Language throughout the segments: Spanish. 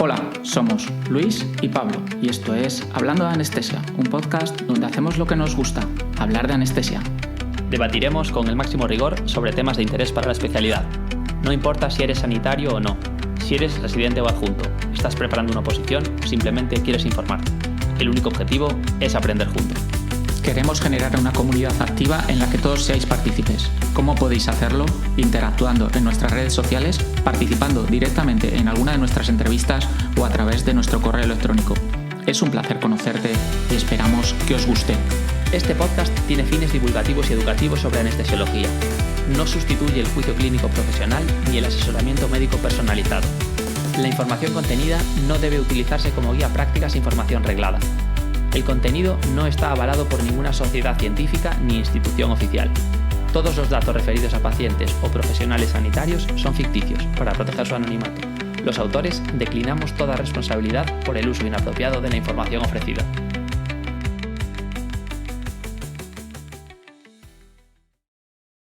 Hola, somos Luis y Pablo y esto es Hablando de Anestesia, un podcast donde hacemos lo que nos gusta, hablar de anestesia. Debatiremos con el máximo rigor sobre temas de interés para la especialidad. No importa si eres sanitario o no, si eres residente o adjunto, estás preparando una oposición o simplemente quieres informarte. El único objetivo es aprender juntos. Queremos generar una comunidad activa en la que todos seáis partícipes. ¿Cómo podéis hacerlo? Interactuando en nuestras redes sociales, participando directamente en alguna de nuestras entrevistas o a través de nuestro correo electrónico. Es un placer conocerte y esperamos que os guste. Este podcast tiene fines divulgativos y educativos sobre anestesiología. No sustituye el juicio clínico profesional ni el asesoramiento médico personalizado. La información contenida no debe utilizarse como guía práctica sin información reglada. El contenido no está avalado por ninguna sociedad científica ni institución oficial. Todos los datos referidos a pacientes o profesionales sanitarios son ficticios para proteger su anonimato. Los autores declinamos toda responsabilidad por el uso inapropiado de la información ofrecida.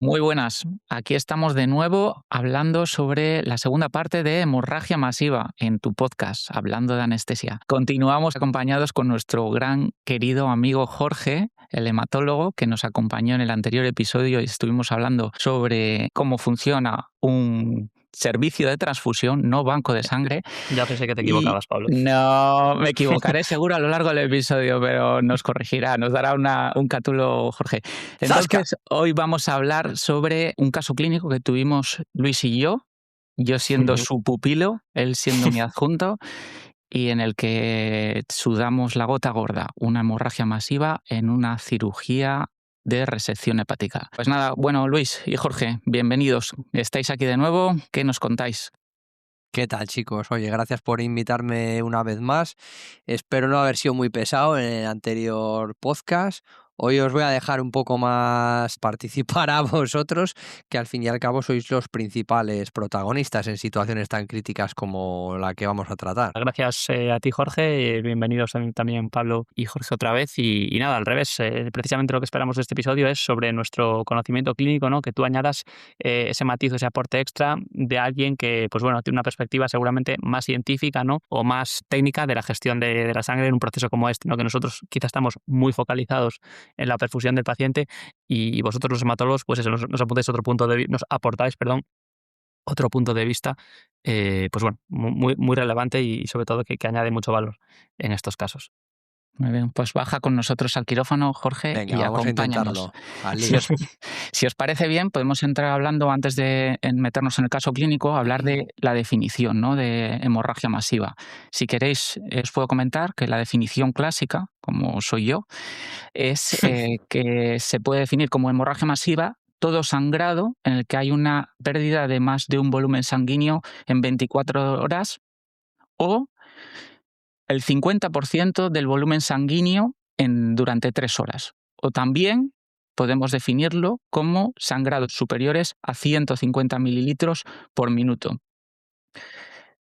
Muy buenas, aquí estamos de nuevo hablando sobre la segunda parte de hemorragia masiva en tu podcast, Hablando de Anestesia. Continuamos acompañados con nuestro gran querido amigo Jorge, el hematólogo, que nos acompañó en el anterior episodio y estuvimos hablando sobre cómo funciona un servicio de transfusión, no banco de sangre. Ya pensé que te equivocabas, Pablo. No, me equivocaré seguro a lo largo del episodio, pero nos corregirá, nos dará un cátulo Jorge. Entonces, hoy vamos a hablar sobre un caso clínico que tuvimos Luis y yo siendo su pupilo, él siendo mi adjunto, y en el que sudamos la gota gorda, una hemorragia masiva en una cirugía de resección hepática. Pues nada, bueno, Luis y Jorge, bienvenidos. Estáis aquí de nuevo, ¿qué nos contáis? ¿Qué tal, chicos? Oye, gracias por invitarme una vez más. Espero no haber sido muy pesado en el anterior podcast. Hoy os voy a dejar un poco más participar a vosotros, que al fin y al cabo sois los principales protagonistas en situaciones tan críticas como la que vamos a tratar. Gracias a ti, Jorge. Bienvenidos también Pablo y Jorge otra vez. Y nada, al revés. Precisamente lo que esperamos de este episodio es sobre nuestro conocimiento clínico, ¿no? Que tú añadas ese matiz, ese aporte extra de alguien que, pues bueno, tiene una perspectiva seguramente más científica, ¿no? O más técnica de la gestión de la sangre en un proceso como este, ¿no? Que nosotros quizás estamos muy focalizados en la perfusión del paciente y vosotros los hematólogos, pues eso, nos apuntáis nos aportáis, otro punto de vista, pues bueno, muy relevante y sobre todo que añade mucho valor en estos casos. Muy bien, pues baja con nosotros al quirófano, Jorge, Venga, y vamos acompáñanos. a intentarlo. Si os parece bien, podemos entrar hablando, antes de meternos en el caso clínico, hablar de la definición, ¿no?, de hemorragia masiva. Si queréis, os puedo comentar que la definición clásica, como soy yo, es que se puede definir como hemorragia masiva todo sangrado en el que hay una pérdida de más de un volumen sanguíneo en 24 horas o el 50% del volumen sanguíneo durante 3 horas. O también podemos definirlo como sangrados superiores a 150 mililitros por minuto.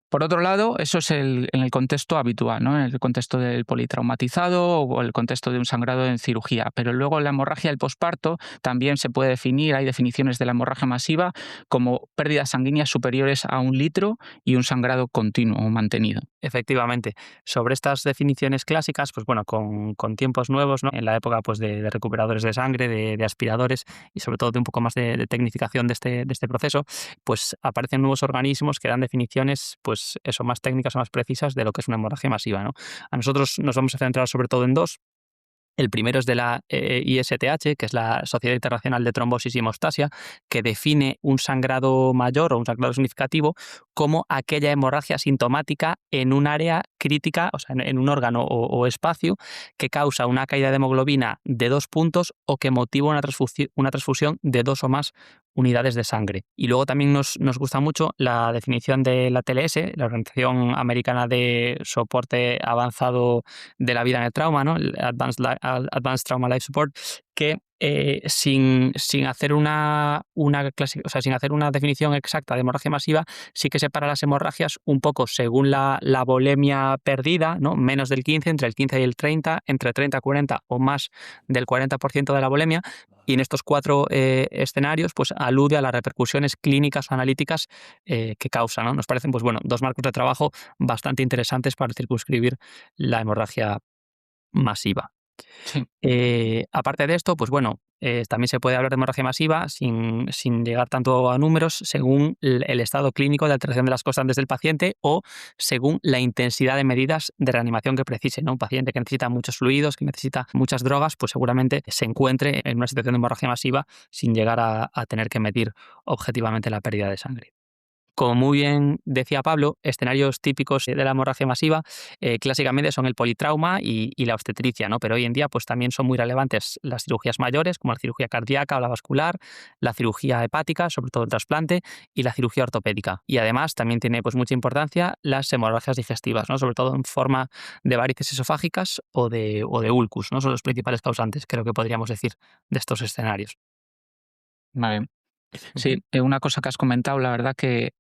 Por otro lado, eso es en el contexto habitual, ¿no? En el contexto del politraumatizado o el contexto de un sangrado en cirugía. Pero luego la hemorragia del posparto también se puede definir, hay definiciones de la hemorragia masiva como pérdidas sanguíneas superiores a 1 litro y un sangrado continuo o mantenido. Efectivamente. Sobre estas definiciones clásicas, pues bueno, con tiempos nuevos, ¿no? En la época pues de recuperadores de sangre, de aspiradores y sobre todo de un poco más de tecnificación de este proceso, pues aparecen nuevos organismos que dan definiciones, pues eso, más técnicas o más precisas de lo que es una hemorragia masiva, ¿no? A nosotros nos vamos a centrar sobre todo en dos. El primero es de la ISTH, que es la Sociedad Internacional de Trombosis y Hemostasia, que define un sangrado mayor o un sangrado significativo como aquella hemorragia sintomática en un área crítica, o sea, en un órgano o espacio que causa una caída de hemoglobina de 2 puntos o que motiva una transfusión de 2 o más unidades de sangre. Y luego también nos gusta mucho la definición de la TLS, la Organización Americana de Soporte Avanzado de la Vida en el Trauma, ¿no? El Advanced Trauma Life Support, que sin hacer sin hacer una definición exacta de hemorragia masiva, sí que separa las hemorragias un poco según la volemia perdida, ¿no? Menos del 15, entre el 15 y el 30, entre 30 y 40 o más del 40% de la volemia. Y en estos 4 escenarios, pues alude a las repercusiones clínicas o analíticas que causa, ¿no? Nos parecen, pues bueno, 2 marcos de trabajo bastante interesantes para circunscribir la hemorragia masiva. Sí. Aparte de esto, pues bueno, también se puede hablar de hemorragia masiva sin llegar tanto a números, según el estado clínico de alteración de las constantes del paciente o según la intensidad de medidas de reanimación que precise, ¿no? Un paciente que necesita muchos fluidos, que necesita muchas drogas, pues seguramente se encuentre en una situación de hemorragia masiva sin llegar a tener que medir objetivamente la pérdida de sangre. Como muy bien decía Pablo, escenarios típicos de la hemorragia masiva clásicamente son el politrauma y la obstetricia, ¿no? Pero hoy en día pues también son muy relevantes las cirugías mayores, como la cirugía cardíaca o la vascular, la cirugía hepática, sobre todo el trasplante, y la cirugía ortopédica. Y además también tiene pues mucha importancia las hemorragias digestivas, ¿no? Sobre todo en forma de varices esofágicas o de ulcus, ¿no? Son los principales causantes, creo que podríamos decir, de estos escenarios. Vale. Sí, una cosa que has comentado, la verdad que,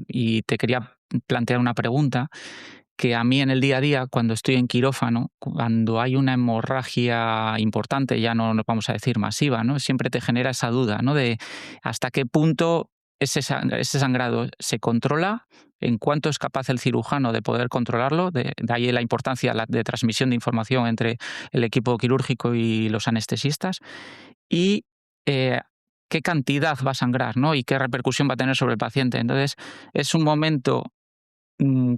y te quería plantear una pregunta, que a mí en el día a día, cuando estoy en quirófano, cuando hay una hemorragia importante, ya no nos vamos a decir masiva, ¿no? Siempre te genera esa duda, ¿no? De hasta qué punto ese sangrado se controla, en cuánto es capaz el cirujano de poder controlarlo, de ahí la importancia de transmisión de información entre el equipo quirúrgico y los anestesistas, y qué cantidad va a sangrar, ¿no? Y qué repercusión va a tener sobre el paciente. Entonces, es un momento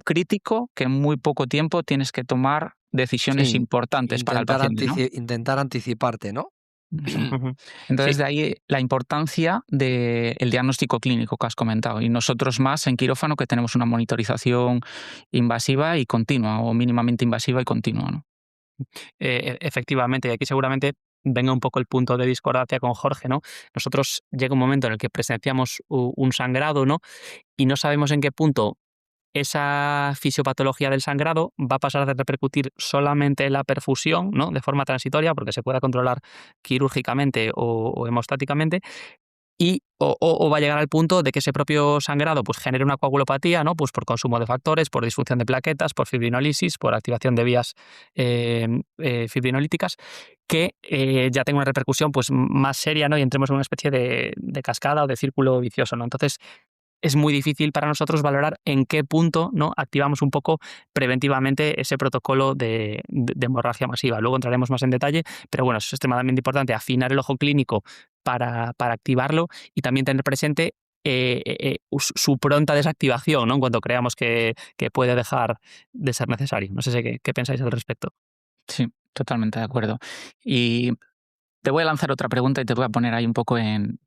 crítico que en muy poco tiempo tienes que tomar decisiones Sí, importantes para el paciente, ¿no? intentar anticiparte, ¿no? Ujú. Entonces, de ahí la importancia del diagnóstico clínico que has comentado. Y nosotros más en quirófano, que tenemos una monitorización invasiva y continua, o mínimamente invasiva y continua, ¿no? Efectivamente, y aquí seguramente venga un poco el punto de discordancia con Jorge, ¿no? Nosotros llega un momento en el que presenciamos un sangrado, ¿no? Y no sabemos en qué punto esa fisiopatología del sangrado va a pasar de repercutir solamente en la perfusión, ¿no? De forma transitoria, porque se pueda controlar quirúrgicamente o hemostáticamente, o va a llegar al punto de que ese propio sangrado pues, genere una coagulopatía, ¿no? Pues por consumo de factores, por disfunción de plaquetas, por fibrinólisis, por activación de vías fibrinolíticas, que ya tenga una repercusión pues, más seria, ¿no? Y entremos en una especie de cascada o de círculo vicioso, ¿no? Entonces, es muy difícil para nosotros valorar en qué punto, ¿no? Activamos un poco preventivamente ese protocolo de hemorragia masiva. Luego entraremos más en detalle, pero bueno, es extremadamente importante afinar el ojo clínico para activarlo y también tener presente su pronta desactivación, ¿no? En cuanto creamos que puede dejar de ser necesario. No sé qué pensáis al respecto. Sí, totalmente de acuerdo. Y te voy a lanzar otra pregunta y te voy a poner ahí un poco en,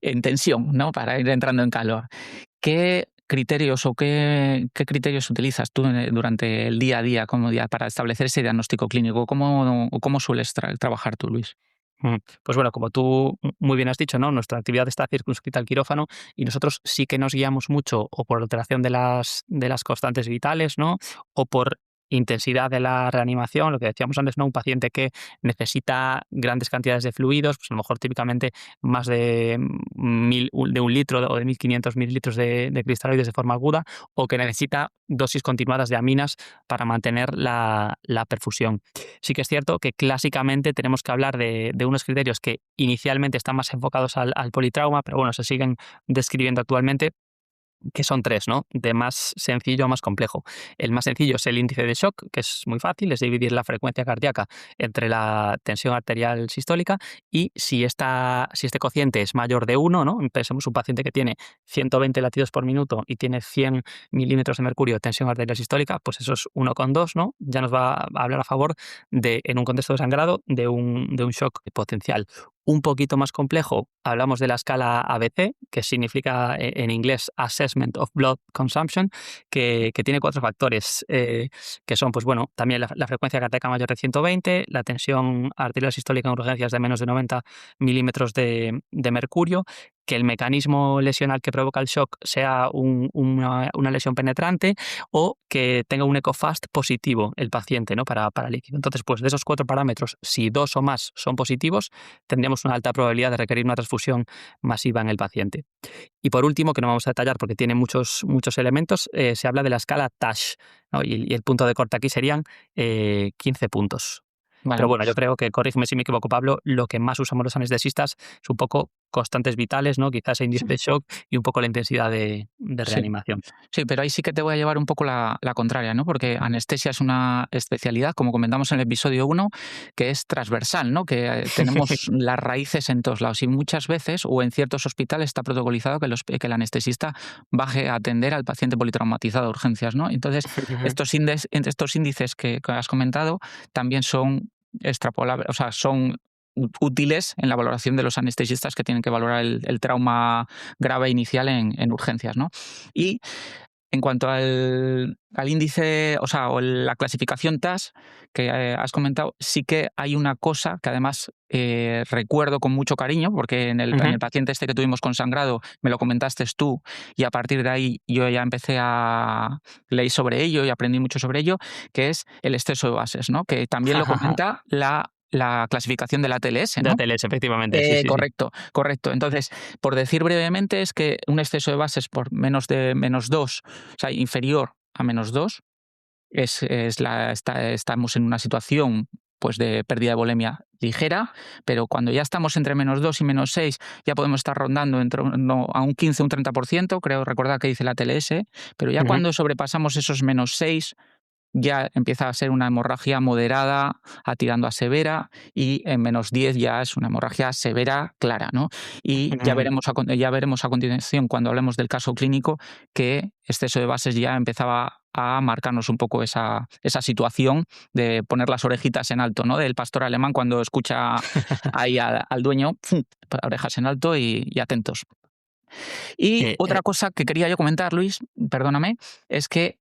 en tensión, ¿no? Para ir entrando en calor. ¿Qué criterios o qué criterios utilizas tú durante el día a día para establecer ese diagnóstico clínico? ¿Cómo sueles trabajar tú, Luis? Pues bueno, como tú muy bien has dicho, ¿no? Nuestra actividad está circunscrita al quirófano y nosotros sí que nos guiamos mucho o por alteración de las constantes vitales, ¿no? O por intensidad de la reanimación, lo que decíamos antes, ¿no? Un paciente que necesita grandes cantidades de fluidos, pues a lo mejor típicamente más de 1 litro o de 1.500 mililitros de cristaloides de forma aguda, o que necesita dosis continuadas de aminas para mantener la perfusión. Sí que es cierto que clásicamente tenemos que hablar de unos criterios que inicialmente están más enfocados al politrauma, pero bueno, se siguen describiendo actualmente, que son 3, ¿no? De más sencillo a más complejo. El más sencillo es el índice de shock, que es muy fácil, es dividir la frecuencia cardíaca entre la tensión arterial sistólica y si este cociente es mayor de 1, ¿no? Pensemos un paciente que tiene 120 latidos por minuto y tiene 100 milímetros de mercurio de tensión arterial sistólica, pues eso es 1,2, ¿no? Ya nos va a hablar a favor de, en un contexto de sangrado, de un shock potencial. Un poquito más complejo, hablamos de la escala ABC, que significa en inglés Assessment of Blood Consumption, que tiene 4 factores, que son, pues bueno, también la frecuencia cardíaca mayor de 120, la tensión arterial sistólica en urgencias de menos de 90 milímetros de mercurio, que el mecanismo lesional que provoca el shock sea una lesión penetrante o que tenga un ECOFAST positivo el paciente, ¿no? para líquido. Entonces, pues de esos 4 parámetros, si 2 o más son positivos, tendríamos una alta probabilidad de requerir una transfusión masiva en el paciente. Y por último, que no vamos a detallar porque tiene muchos elementos, se habla de la escala TASH, ¿no? Y el punto de corte aquí serían 15 puntos. Vale. Pero bueno, yo creo que, corrígeme si me equivoco, Pablo, lo que más usamos los anestesistas es un poco constantes vitales, ¿no? Quizás índice de shock y un poco la intensidad de reanimación. Sí, pero ahí sí que te voy a llevar un poco la contraria, ¿no? Porque anestesia es una especialidad, como comentamos en el episodio 1, que es transversal, ¿no? Que tenemos las raíces en todos lados y muchas veces, o en ciertos hospitales, está protocolizado que el anestesista baje a atender al paciente politraumatizado de urgencias, ¿no? Entonces, estos índices que has comentado también son extrapolables, o sea, son útiles en la valoración de los anestesistas que tienen que valorar el trauma grave inicial en urgencias, ¿no? Y en cuanto al índice, o la clasificación TAS que has comentado, sí que hay una cosa que además recuerdo con mucho cariño, porque en el paciente este que tuvimos con sangrado me lo comentaste tú y a partir de ahí yo ya empecé a leer sobre ello y aprendí mucho sobre ello, que es el exceso de bases, ¿no? Que también lo comenta la clasificación de la ATLS, ¿no? De ATLS, efectivamente. Sí. Correcto. Entonces, por decir brevemente, es que un exceso de bases por menos de -2, o sea, inferior a -2, estamos en una situación pues de pérdida de volemia ligera, pero cuando ya estamos entre -2 y -6 ya podemos estar rondando a un 15 o un 30%, creo recordar que dice la ATLS, pero ya cuando sobrepasamos esos -6 ya empieza a ser una hemorragia moderada, tirando a severa, y en -10 ya es una hemorragia severa clara, ¿no? Y ya veremos a continuación, cuando hablemos del caso clínico, que exceso de bases ya empezaba a marcarnos un poco esa situación de poner las orejitas en alto, ¿no? Del pastor alemán cuando escucha ahí al dueño, ¡pum!, orejas en alto y atentos. Y otra cosa que quería yo comentar, Luis, perdóname, es que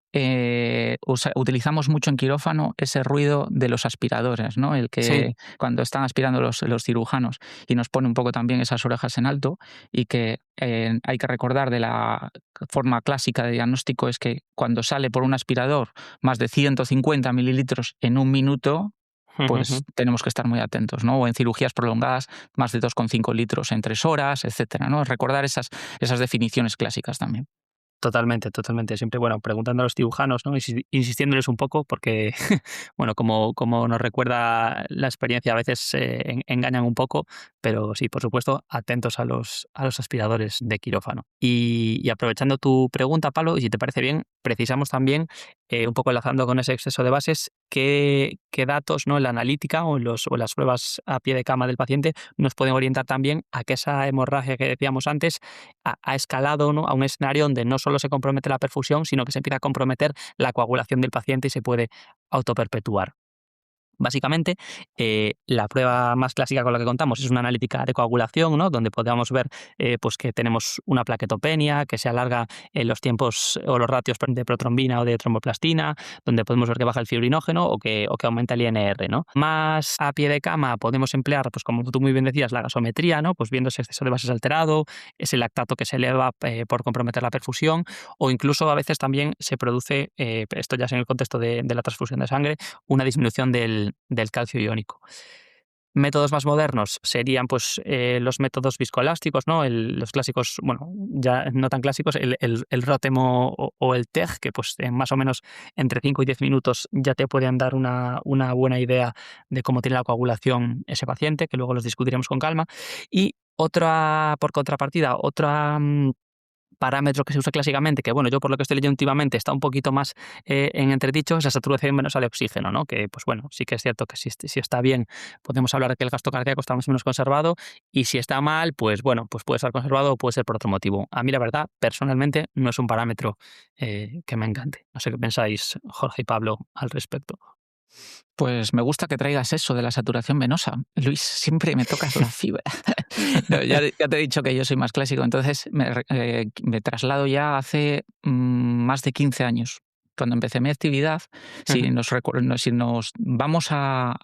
utilizamos mucho en quirófano ese ruido de los aspiradores, ¿no? El que cuando están aspirando los cirujanos, y nos pone un poco también esas orejas en alto, y que hay que recordar de la forma clásica de diagnóstico es que cuando sale por un aspirador más de 150 mililitros en un minuto, pues tenemos que estar muy atentos, ¿no? O en cirugías prolongadas, más de 2,5 litros en 3 horas, etcétera, ¿no? Recordar esas definiciones clásicas también. Totalmente. Siempre, preguntando a los cirujanos, ¿no? Insistiéndoles un poco porque, como nos recuerda la experiencia, a veces engañan un poco, pero sí, por supuesto, atentos a los aspiradores de quirófano. Y aprovechando tu pregunta, Pablo, y si te parece bien, precisamos también, un poco enlazando con ese exceso de bases, qué datos, ¿no?, en la analítica o en las pruebas a pie de cama del paciente nos pueden orientar también a que esa hemorragia que decíamos antes ha escalado, ¿no?, a un escenario donde no solo se compromete la perfusión, sino que se empieza a comprometer la coagulación del paciente y se puede autoperpetuar. Básicamente, la prueba más clásica con la que contamos es una analítica de coagulación, ¿no?, donde podamos ver pues que tenemos una plaquetopenia, que se alarga los tiempos o los ratios de protrombina o de tromboplastina, donde podemos ver que baja el fibrinógeno o que aumenta el INR, ¿no? Más a pie de cama podemos emplear, pues como tú muy bien decías, la gasometría, ¿no?, pues viendo ese exceso de bases alterado, ese lactato que se eleva por comprometer la perfusión, o incluso a veces también se produce, esto ya es en el contexto de la transfusión de sangre, una disminución del calcio iónico. Métodos más modernos serían pues los métodos viscoelásticos, ¿no? Los clásicos, ya no tan clásicos, el Rotemo o el TEG, que pues en más o menos entre 5 y 10 minutos ya te pueden dar una buena idea de cómo tiene la coagulación ese paciente, que luego los discutiremos con calma. Y por contrapartida, otra parámetro que se usa clásicamente, que yo por lo que estoy leyendo últimamente está un poquito más en entredicho, es la saturación venosa de oxígeno, ¿no? Que pues sí que es cierto que si está bien podemos hablar de que el gasto cardíaco está más o menos conservado, y si está mal, pues puede estar conservado o puede ser por otro motivo. A mí la verdad, personalmente, no es un parámetro que me encante. No sé qué pensáis, Jorge y Pablo, al respecto. Pues me gusta que traigas eso de la saturación venosa. Luis, siempre me tocas la fibra. No, ya te he dicho que yo soy más clásico, entonces me traslado ya hace más de 15 años. Cuando empecé mi actividad, si nos vamos a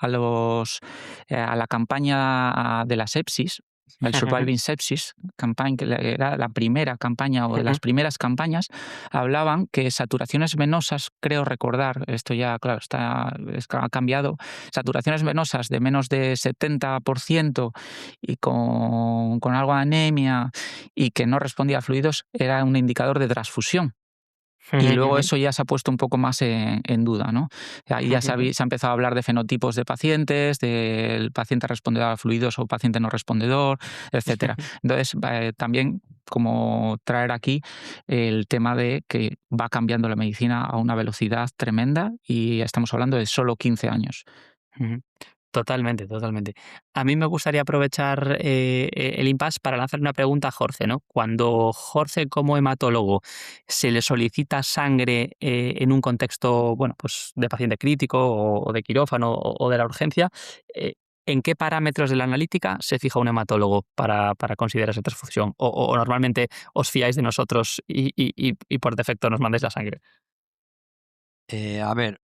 la campaña de la sepsis, el Surviving Sepsis Campaign, que era la primera campaña o de las primeras campañas, hablaban que saturaciones venosas, creo recordar, esto ya, claro, ha cambiado, saturaciones venosas de menos de 70% y con algo de anemia y que no respondía a fluidos, era un indicador de transfusión. Y luego eso ya se ha puesto un poco más en duda, ¿no? Ahí ya se ha empezado a hablar de fenotipos de pacientes, del paciente respondedor a fluidos o paciente no respondedor, etcétera. Entonces, también como traer aquí el tema de que va cambiando la medicina a una velocidad tremenda y estamos hablando de solo 15 años. Totalmente, totalmente. A mí me gustaría aprovechar el impasse para lanzar una pregunta a Jorge, ¿no? Cuando Jorge, como hematólogo, se le solicita sangre en un contexto, bueno, pues de paciente crítico o de quirófano o de la urgencia, ¿en qué parámetros de la analítica se fija un hematólogo para considerar esa transfusión? O normalmente os fiáis de nosotros y por defecto nos mandáis la sangre? A ver,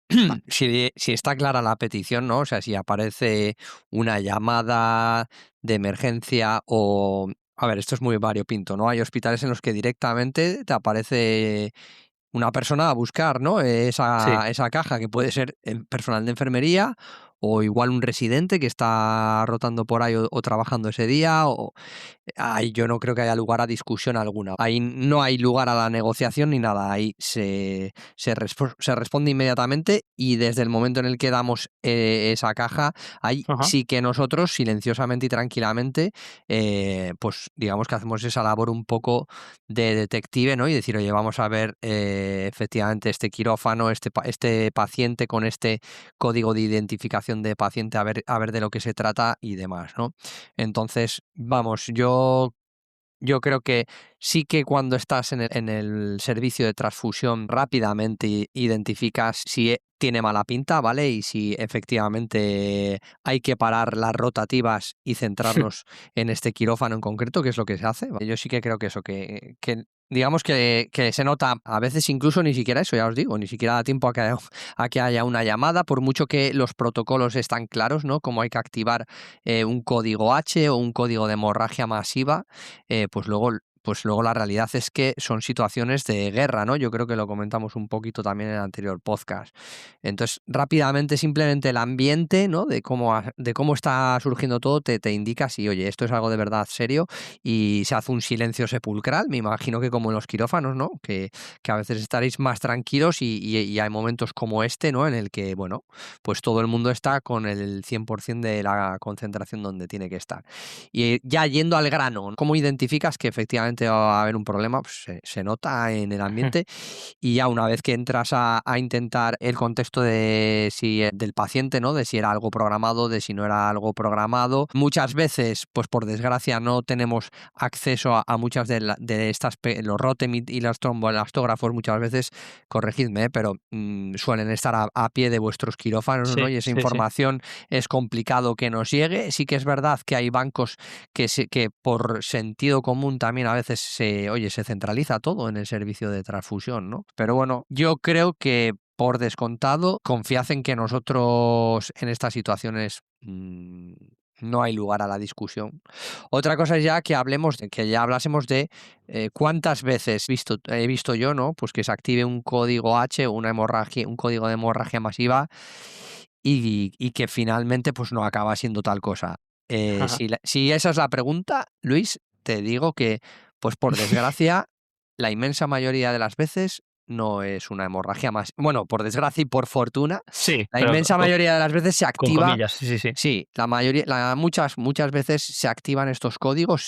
si está clara la petición, ¿no? O sea, si aparece una llamada de emergencia o... A ver, esto es muy variopinto, ¿no? Hay hospitales en los que directamente te aparece una persona a buscar, ¿no? Sí. Esa caja, que puede ser el personal de enfermería o igual un residente que está rotando por ahí o trabajando ese día. Ahí yo no creo que haya lugar a discusión alguna. Ahí no hay lugar a la negociación ni nada. Ahí se responde inmediatamente y desde el momento en el que damos esa caja, ahí Ajá. sí que nosotros silenciosamente y tranquilamente, pues digamos que hacemos esa labor un poco de detective, ¿no? Y decir, oye, vamos a ver efectivamente este quirófano, este paciente con este código de identificación de paciente, a ver de lo que se trata y demás, ¿no? Entonces, vamos, yo creo que sí que cuando estás en el servicio de transfusión rápidamente identificas si tiene mala pinta, ¿vale? Y si efectivamente hay que parar las rotativas y centrarnos en este quirófano en concreto, que es lo que se hace. Yo sí que creo que eso, que digamos que se nota a veces incluso ni siquiera eso, ya os digo, ni siquiera da tiempo a que haya una llamada, por mucho que los protocolos están claros, ¿no? Como hay que activar un código H o un código de hemorragia masiva, pues luego la realidad es que son situaciones de guerra, ¿no? Yo creo que lo comentamos un poquito también en el anterior podcast. Entonces, rápidamente, simplemente el ambiente, ¿no? De cómo está surgiendo todo, te indica si, oye, esto es algo de verdad serio y se hace un silencio sepulcral. Me imagino que como en los quirófanos, ¿no? Que a veces estaréis más tranquilos y hay momentos como este, ¿no? En el que, bueno, pues todo el mundo está con el 100% de la concentración donde tiene que estar. Y ya yendo al grano, ¿cómo identificas que efectivamente va a haber un problema? Pues se nota en el ambiente y ya una vez que entras a intentar el contexto de del paciente, ¿no? De si era algo programado, de si no era algo programado. Muchas veces, pues por desgracia, no tenemos acceso a muchas de estas, los Rotemid y los tromboelastógrafos muchas veces, corregidme, pero suelen estar a pie de vuestros quirófanos, ¿no? Sí, Y esa sí, sí. información es complicado que nos llegue. Sí que es verdad que hay bancos que por sentido común también a veces se centraliza todo en el servicio de transfusión, ¿no? Pero bueno, yo creo que por descontado, confiad en que nosotros en estas situaciones no hay lugar a la discusión. Otra cosa es ya que ya hablásemos de cuántas veces he visto yo, ¿no? Pues que se active un código H, un código de hemorragia masiva y que finalmente pues no acaba siendo tal cosa. Si esa es la pregunta, Luis, te digo que, pues por desgracia, la inmensa mayoría de las veces no es una hemorragia más. Bueno, por desgracia y por fortuna, Sí, la pero inmensa mayoría de las veces se con activa. comillas, sí, sí, sí. Sí, muchas veces se activan estos códigos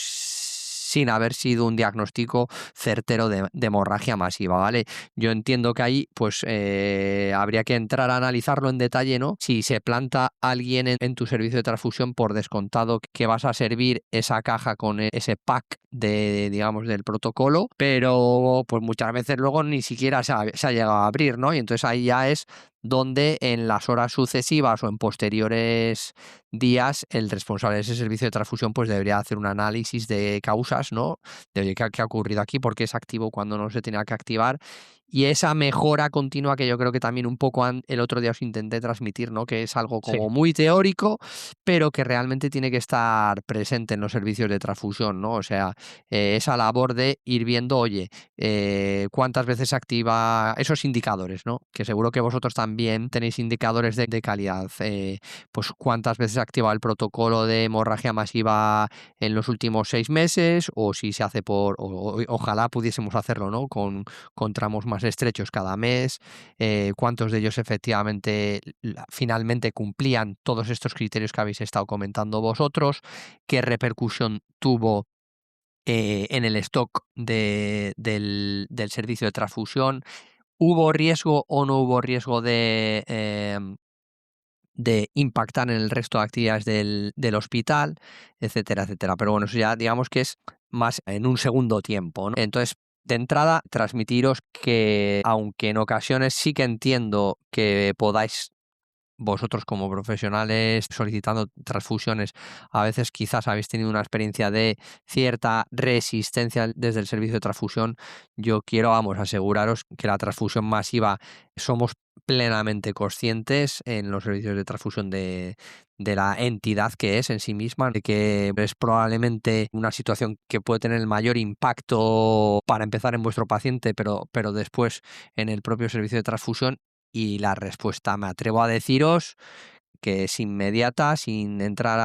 sin haber sido un diagnóstico certero de hemorragia masiva, ¿vale? Yo entiendo que ahí pues habría que entrar a analizarlo en detalle, ¿no? Si se planta alguien en tu servicio de transfusión, por descontado que vas a servir esa caja con ese pack digamos, del protocolo, pero pues muchas veces luego ni siquiera se ha llegado a abrir, ¿no? Y entonces ahí ya es donde en las horas sucesivas o en posteriores días el responsable de ese servicio de transfusión pues debería hacer un análisis de causas, ¿no? De oye, ¿qué ha ocurrido aquí? ¿Por qué se activó cuando no se tenía que activar? y esa mejora continua que yo creo que también un poco el otro día os intenté transmitir, ¿no? Que es algo Sí. como muy teórico, pero que realmente tiene que estar presente en los servicios de transfusión, ¿no? O sea, esa labor de ir viendo, oye, cuántas veces se activa esos indicadores, ¿no? Que seguro que vosotros también tenéis indicadores de calidad. Pues cuántas veces se ha activado el protocolo de hemorragia masiva en los últimos 6 meses, o si se hace ojalá pudiésemos hacerlo, ¿no? Con tramos más estrechos cada mes, cuántos de ellos efectivamente finalmente cumplían todos estos criterios que habéis estado comentando vosotros, qué repercusión tuvo en el stock del servicio de transfusión, ¿hubo riesgo o no hubo riesgo de impactar en el resto de actividades del hospital, etcétera, etcétera? Pero bueno, eso ya digamos que es más en un segundo tiempo, ¿no? Entonces, de entrada, transmitiros que, aunque en ocasiones sí que entiendo que podáis vosotros como profesionales solicitando transfusiones, a veces quizás habéis tenido una experiencia de cierta resistencia desde el servicio de transfusión. Yo quiero, aseguraros que la transfusión masiva somos plenamente conscientes en los servicios de transfusión de la entidad que es en sí misma, de que es probablemente una situación que puede tener el mayor impacto para empezar en vuestro paciente, pero después en el propio servicio de transfusión. Y la respuesta, me atrevo a deciros que es inmediata, sin entrar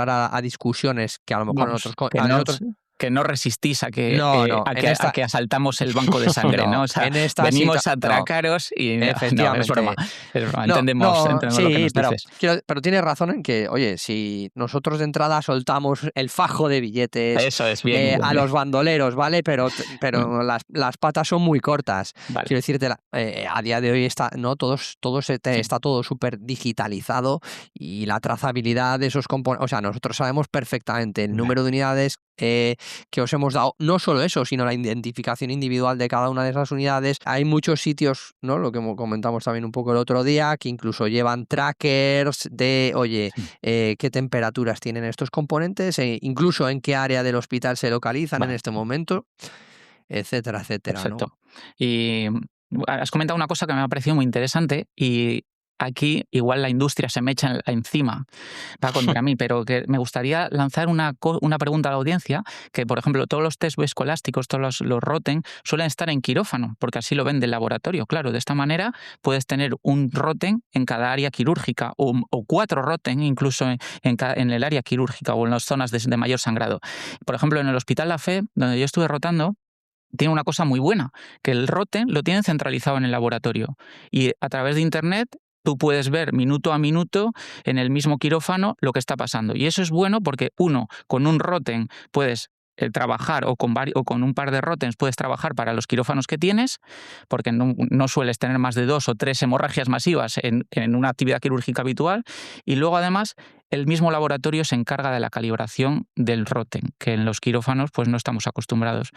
a discusiones que a lo mejor Vamos, en otros... que no resistís a que, No, no, a en que, a esta... que asaltamos el banco de sangre, ¿no? No, O sea, en esta venimos a no, atracaros y no, es broma, efectivamente. es broma. No, Entendemos lo que sí, nos pero, dices. pero tienes razón en que, oye, si nosotros de entrada soltamos el fajo de billetes Eso es, bien, bien, a bien. los bandoleros, ¿vale? Pero las patas son muy cortas. Vale. Quiero decirte, a día de hoy está, ¿no? Está todo súper digitalizado, y la trazabilidad de esos componentes, o sea, nosotros sabemos perfectamente el número de unidades que os hemos dado, no solo eso, sino la identificación individual de cada una de esas unidades. Hay muchos sitios, ¿no? Lo que comentamos también un poco el otro día, que incluso llevan trackers de, oye, Sí. qué temperaturas tienen estos componentes, incluso en qué área del hospital se localizan en Vale, este momento, etcétera, etcétera, ¿no? perfecto. Y has comentado una cosa que me ha parecido muy interesante y aquí igual la industria se me echa encima, va contra mí, pero que me gustaría lanzar una pregunta a la audiencia, que por ejemplo todos los test escolásticos, todos los Rotem, suelen estar en quirófano, porque así lo vende el laboratorio. Claro, de esta manera puedes tener un Rotem en cada área quirúrgica o 4 Rotem incluso en el área quirúrgica o en las zonas de mayor sangrado. Por ejemplo, en el Hospital La Fe, donde yo estuve rotando, tiene una cosa muy buena, que el Rotem lo tienen centralizado en el laboratorio y a través de Internet tú puedes ver minuto a minuto en el mismo quirófano lo que está pasando. Y eso es bueno porque, uno, con un Rotem puedes trabajar o con un par de Rotems puedes trabajar para los quirófanos que tienes, porque no sueles tener más de 2 o 3 hemorragias masivas en una actividad quirúrgica habitual. Y luego, además, el mismo laboratorio se encarga de la calibración del Rotem, que en los quirófanos pues no estamos acostumbrados.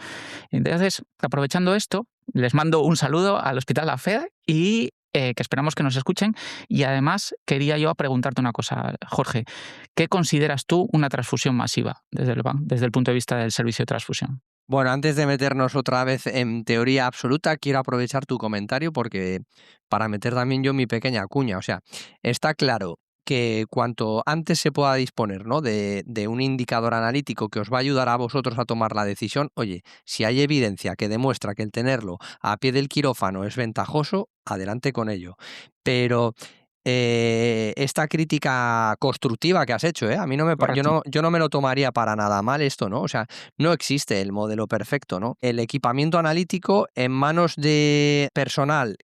Entonces, aprovechando esto, les mando un saludo al Hospital La Fe y que esperamos que nos escuchen. Y además quería yo preguntarte una cosa, Jorge. ¿Qué consideras tú una transfusión masiva desde el punto de vista del servicio de transfusión? Bueno, antes de meternos otra vez en teoría absoluta, quiero aprovechar tu comentario porque para meter también yo mi pequeña cuña. O sea, está claro que cuanto antes se pueda disponer, ¿no?, de un indicador analítico que os va a ayudar a vosotros a tomar la decisión, oye, si hay evidencia que demuestra que el tenerlo a pie del quirófano es ventajoso, adelante con ello. Pero esta crítica constructiva que has hecho, a mí Correcto. yo no me lo tomaría para nada mal esto, ¿no? O sea, no existe el modelo perfecto, ¿no? El equipamiento analítico en manos de personal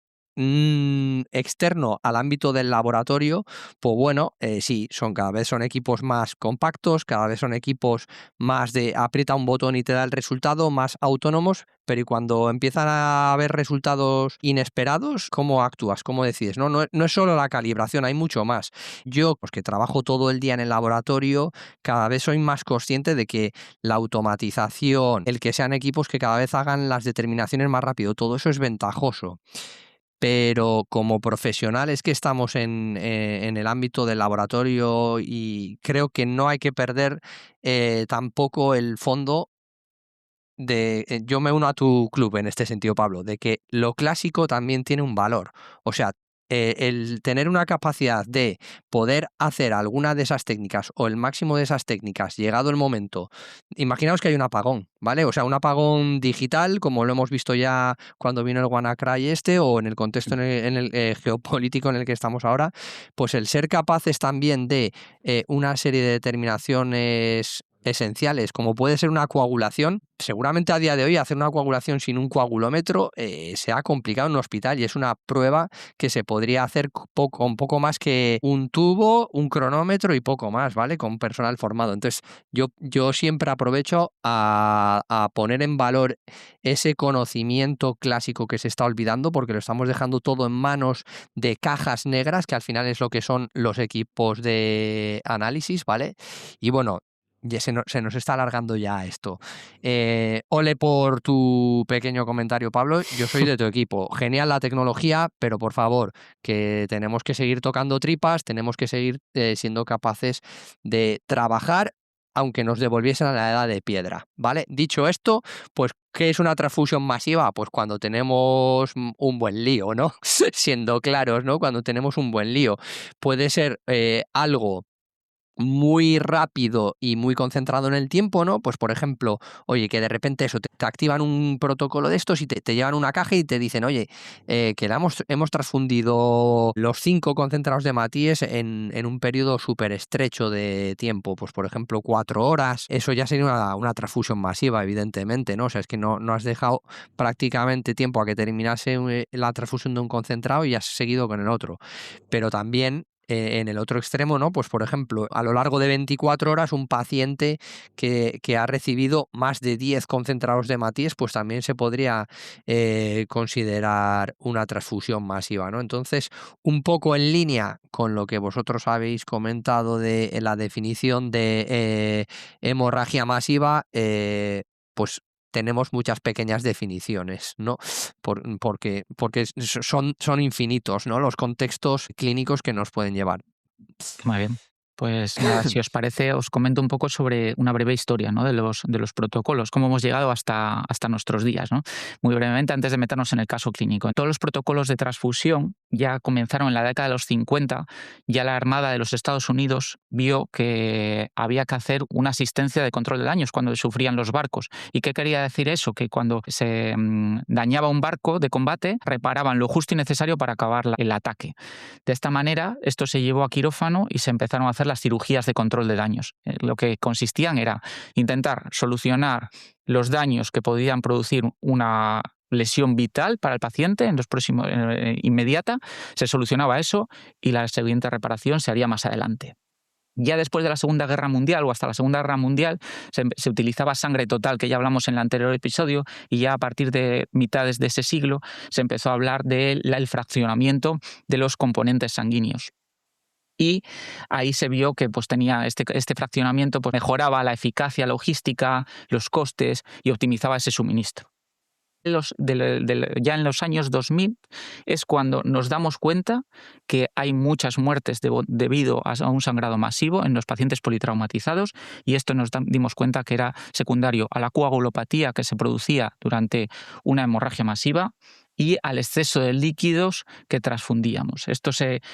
externo al ámbito del laboratorio, pues bueno, sí, cada vez son equipos más compactos, cada vez son equipos más de aprieta un botón y te da el resultado, más autónomos, pero y cuando empiezan a haber resultados inesperados, ¿cómo actúas? ¿Cómo decides? No es solo la calibración, hay mucho más. Yo, pues que trabajo todo el día en el laboratorio, cada vez soy más consciente de que la automatización, el que sean equipos que cada vez hagan las determinaciones más rápido, todo eso es ventajoso. Pero como profesionales que estamos en el ámbito del laboratorio, y creo que no hay que perder tampoco el fondo yo me uno a tu club en este sentido, Pablo, de que lo clásico también tiene un valor. O sea, el tener una capacidad de poder hacer alguna de esas técnicas o el máximo de esas técnicas, llegado el momento, imaginaos que hay un apagón, ¿vale? O sea, un apagón digital, como lo hemos visto ya cuando vino el WannaCry o en el contexto geopolítico en el que estamos ahora, pues el ser capaces también de una serie de determinaciones esenciales, como puede ser una coagulación. Seguramente a día de hoy hacer una coagulación sin un coagulómetro sea complicado en un hospital, y es una prueba que se podría hacer con poco más que un tubo, un cronómetro y poco más, ¿vale? Con personal formado. Entonces, yo siempre aprovecho a poner en valor ese conocimiento clásico que se está olvidando, porque lo estamos dejando todo en manos de cajas negras, que al final es lo que son los equipos de análisis, ¿vale? Y bueno, ya se nos está alargando ya esto. Ole por tu pequeño comentario, Pablo. Yo soy de tu equipo. Genial la tecnología, pero por favor, que tenemos que seguir tocando tripas, tenemos que seguir siendo capaces de trabajar, aunque nos devolviesen a la edad de piedra, ¿vale? Dicho esto, pues, ¿qué es una transfusión masiva? Pues cuando tenemos un buen lío, ¿no? Siendo claros, ¿no? Cuando tenemos un buen lío. Puede ser algo muy rápido y muy concentrado en el tiempo, ¿no? Pues por ejemplo, oye, que de repente te activan un protocolo de estos y te llevan una caja y te dicen, oye, que hemos transfundido los 5 concentrados de Matíes en un periodo súper estrecho de tiempo, pues por ejemplo 4 horas. Eso ya sería una transfusión masiva, evidentemente, ¿no? O sea, es que no has dejado prácticamente tiempo a que terminase la transfusión de un concentrado y has seguido con el otro. Pero también en el otro extremo, ¿no? Pues por ejemplo, a lo largo de 24 horas, un paciente que ha recibido más de 10 concentrados de Matíes, pues también se podría considerar una transfusión masiva, ¿no? Entonces, un poco en línea con lo que vosotros habéis comentado de la definición de hemorragia masiva, pues tenemos muchas pequeñas definiciones, ¿no? Porque son infinitos, ¿no? Los contextos clínicos que nos pueden llevar. Muy bien. Pues nada, si os parece, os comento un poco sobre una breve historia, ¿no? de los protocolos, cómo hemos llegado hasta nuestros días, ¿no? Muy brevemente, antes de meternos en el caso clínico. Todos los protocolos de transfusión ya comenzaron en la década de los 50. Ya la Armada de los Estados Unidos vio que había que hacer una asistencia de control de daños cuando sufrían los barcos. ¿Y qué quería decir eso? Que cuando se dañaba un barco de combate, reparaban lo justo y necesario para acabar el ataque. De esta manera, esto se llevó a quirófano y se empezaron a hacer las cirugías de control de daños. Lo que consistían era intentar solucionar los daños que podían producir una lesión vital para el paciente en los próximos inmediata, se solucionaba eso y la siguiente reparación se haría más adelante. Ya después de la Segunda Guerra Mundial o hasta la Segunda Guerra Mundial se utilizaba sangre total, que ya hablamos en el anterior episodio, y ya a partir de mitades de ese siglo se empezó a hablar del fraccionamiento de los componentes sanguíneos. Y ahí se vio que pues, tenía este fraccionamiento, pues, mejoraba la eficacia logística, los costes y optimizaba ese suministro. Ya en los años 2000 es cuando nos damos cuenta que hay muchas muertes debido a un sangrado masivo en los pacientes politraumatizados, y esto nos dimos cuenta que era secundario a la coagulopatía que se producía durante una hemorragia masiva y al exceso de líquidos que transfundíamos. Este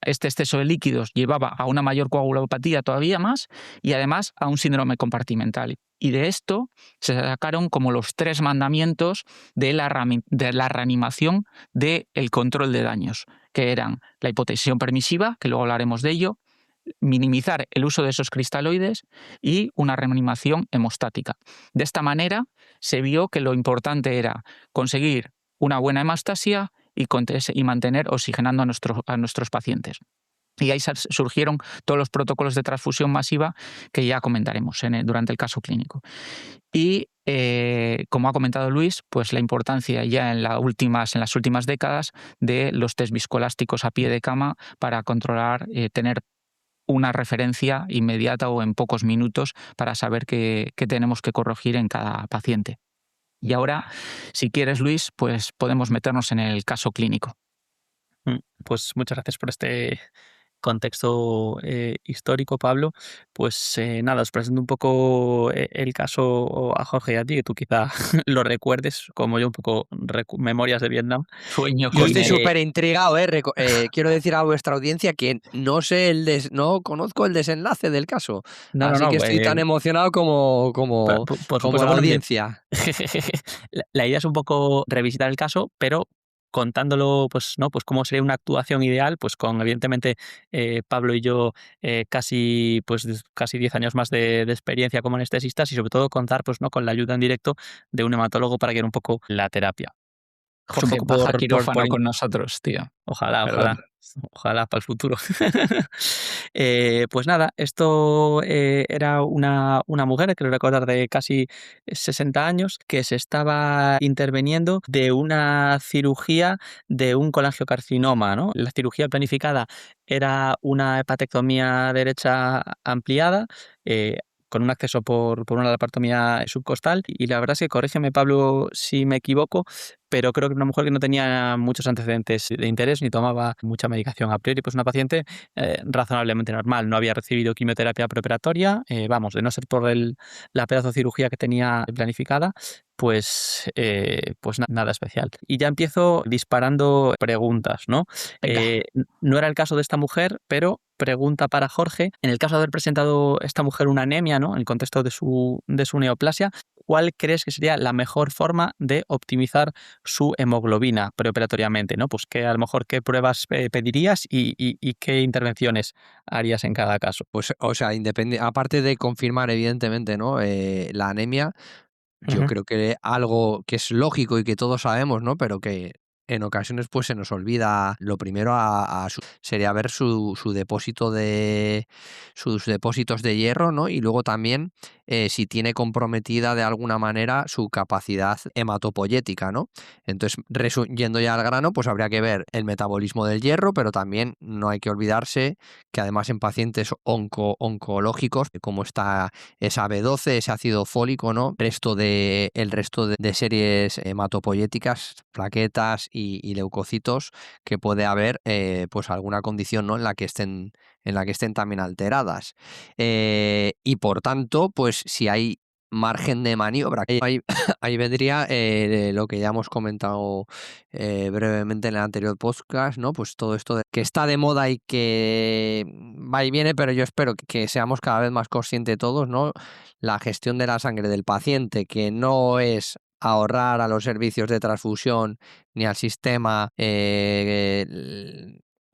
exceso de líquidos llevaba a una mayor coagulopatía todavía más y además a un síndrome compartimental. Y de esto se sacaron como los 3 mandamientos de la reanimación del control de daños, que eran la hipotensión permisiva, que luego hablaremos de ello, minimizar el uso de esos cristaloides y una reanimación hemostática. De esta manera se vio que lo importante era conseguir una buena hemostasia y mantener oxigenando a nuestros pacientes. Y ahí surgieron todos los protocolos de transfusión masiva que ya comentaremos durante el caso clínico. Y como ha comentado Luis, pues la importancia ya en las últimas décadas de los test viscoelásticos a pie de cama para controlar, tener una referencia inmediata o en pocos minutos para saber qué tenemos que corregir en cada paciente. Y ahora, si quieres, Luis, pues podemos meternos en el caso clínico. Pues muchas gracias por este contexto histórico, Pablo, pues nada, os presento un poco el caso a Jorge y a ti, que tú quizá lo recuerdes, como yo, un poco memorias de Vietnam. Sueño Yo estoy colinero. súper intrigado, quiero decir a vuestra audiencia que no sé no conozco el desenlace del caso, No, no, así que no. estoy tan emocionado como, Por, como, por- por como la supuesto, bueno, audiencia. la idea es un poco revisitar el caso, pero contándolo, pues, ¿no? Pues cómo sería una actuación ideal, pues con evidentemente Pablo y yo casi 10 años más de experiencia como anestesistas y sobre todo contar, pues, ¿no? Con la ayuda en directo de un hematólogo para guiar un poco la terapia. Es un Jorge, poco paja por quirófano con nosotros, tío. Ojalá, Perdón. ojalá para el futuro. Pues nada, esto era una mujer, creo recordar, de casi 60 años, que se estaba interviniendo de una cirugía de un colangiocarcinoma, ¿no? La cirugía planificada era una hepatectomía derecha ampliada, con un acceso por una laparotomía subcostal. Y la verdad es que, corrígeme, Pablo, si me equivoco, pero creo que era una mujer que no tenía muchos antecedentes de interés ni tomaba mucha medicación a priori, pues una paciente razonablemente normal, no había recibido quimioterapia preoperatoria, vamos, de no ser por la pedazo de cirugía que tenía planificada, pues nada especial. Y ya empiezo disparando preguntas, ¿no? Venga. No era el caso de esta mujer, pero pregunta para Jorge, en el caso de haber presentado esta mujer una anemia, ¿no? En el contexto de su neoplasia, ¿cuál crees que sería la mejor forma de optimizar su hemoglobina preoperatoriamente, ¿no? Pues a lo mejor qué pruebas pedirías y qué intervenciones harías en cada caso. Pues, o sea, aparte de confirmar, evidentemente, ¿no? La anemia, yo Ujú. creo que algo que es lógico y que todos sabemos, ¿no? Pero que en ocasiones pues se nos olvida lo primero sería ver su depósito sus depósitos de hierro, ¿no? Y luego también si tiene comprometida de alguna manera su capacidad hematopoyética, ¿no? Entonces, yendo ya al grano, pues habría que ver el metabolismo del hierro, pero también no hay que olvidarse que además en pacientes oncológicos, como está esa B12, ese ácido fólico, ¿no? El resto de series hematopoyéticas, plaquetas y leucocitos que puede haber, pues alguna condición, ¿no? En la que estén también alteradas. Y por tanto, pues si hay margen de maniobra, ahí vendría lo que ya hemos comentado brevemente en el anterior podcast, ¿no? Pues todo esto que está de moda y que va y viene, pero yo espero que seamos cada vez más conscientes todos, ¿no? La gestión de la sangre del paciente, que no es ahorrar a los servicios de transfusión ni al sistema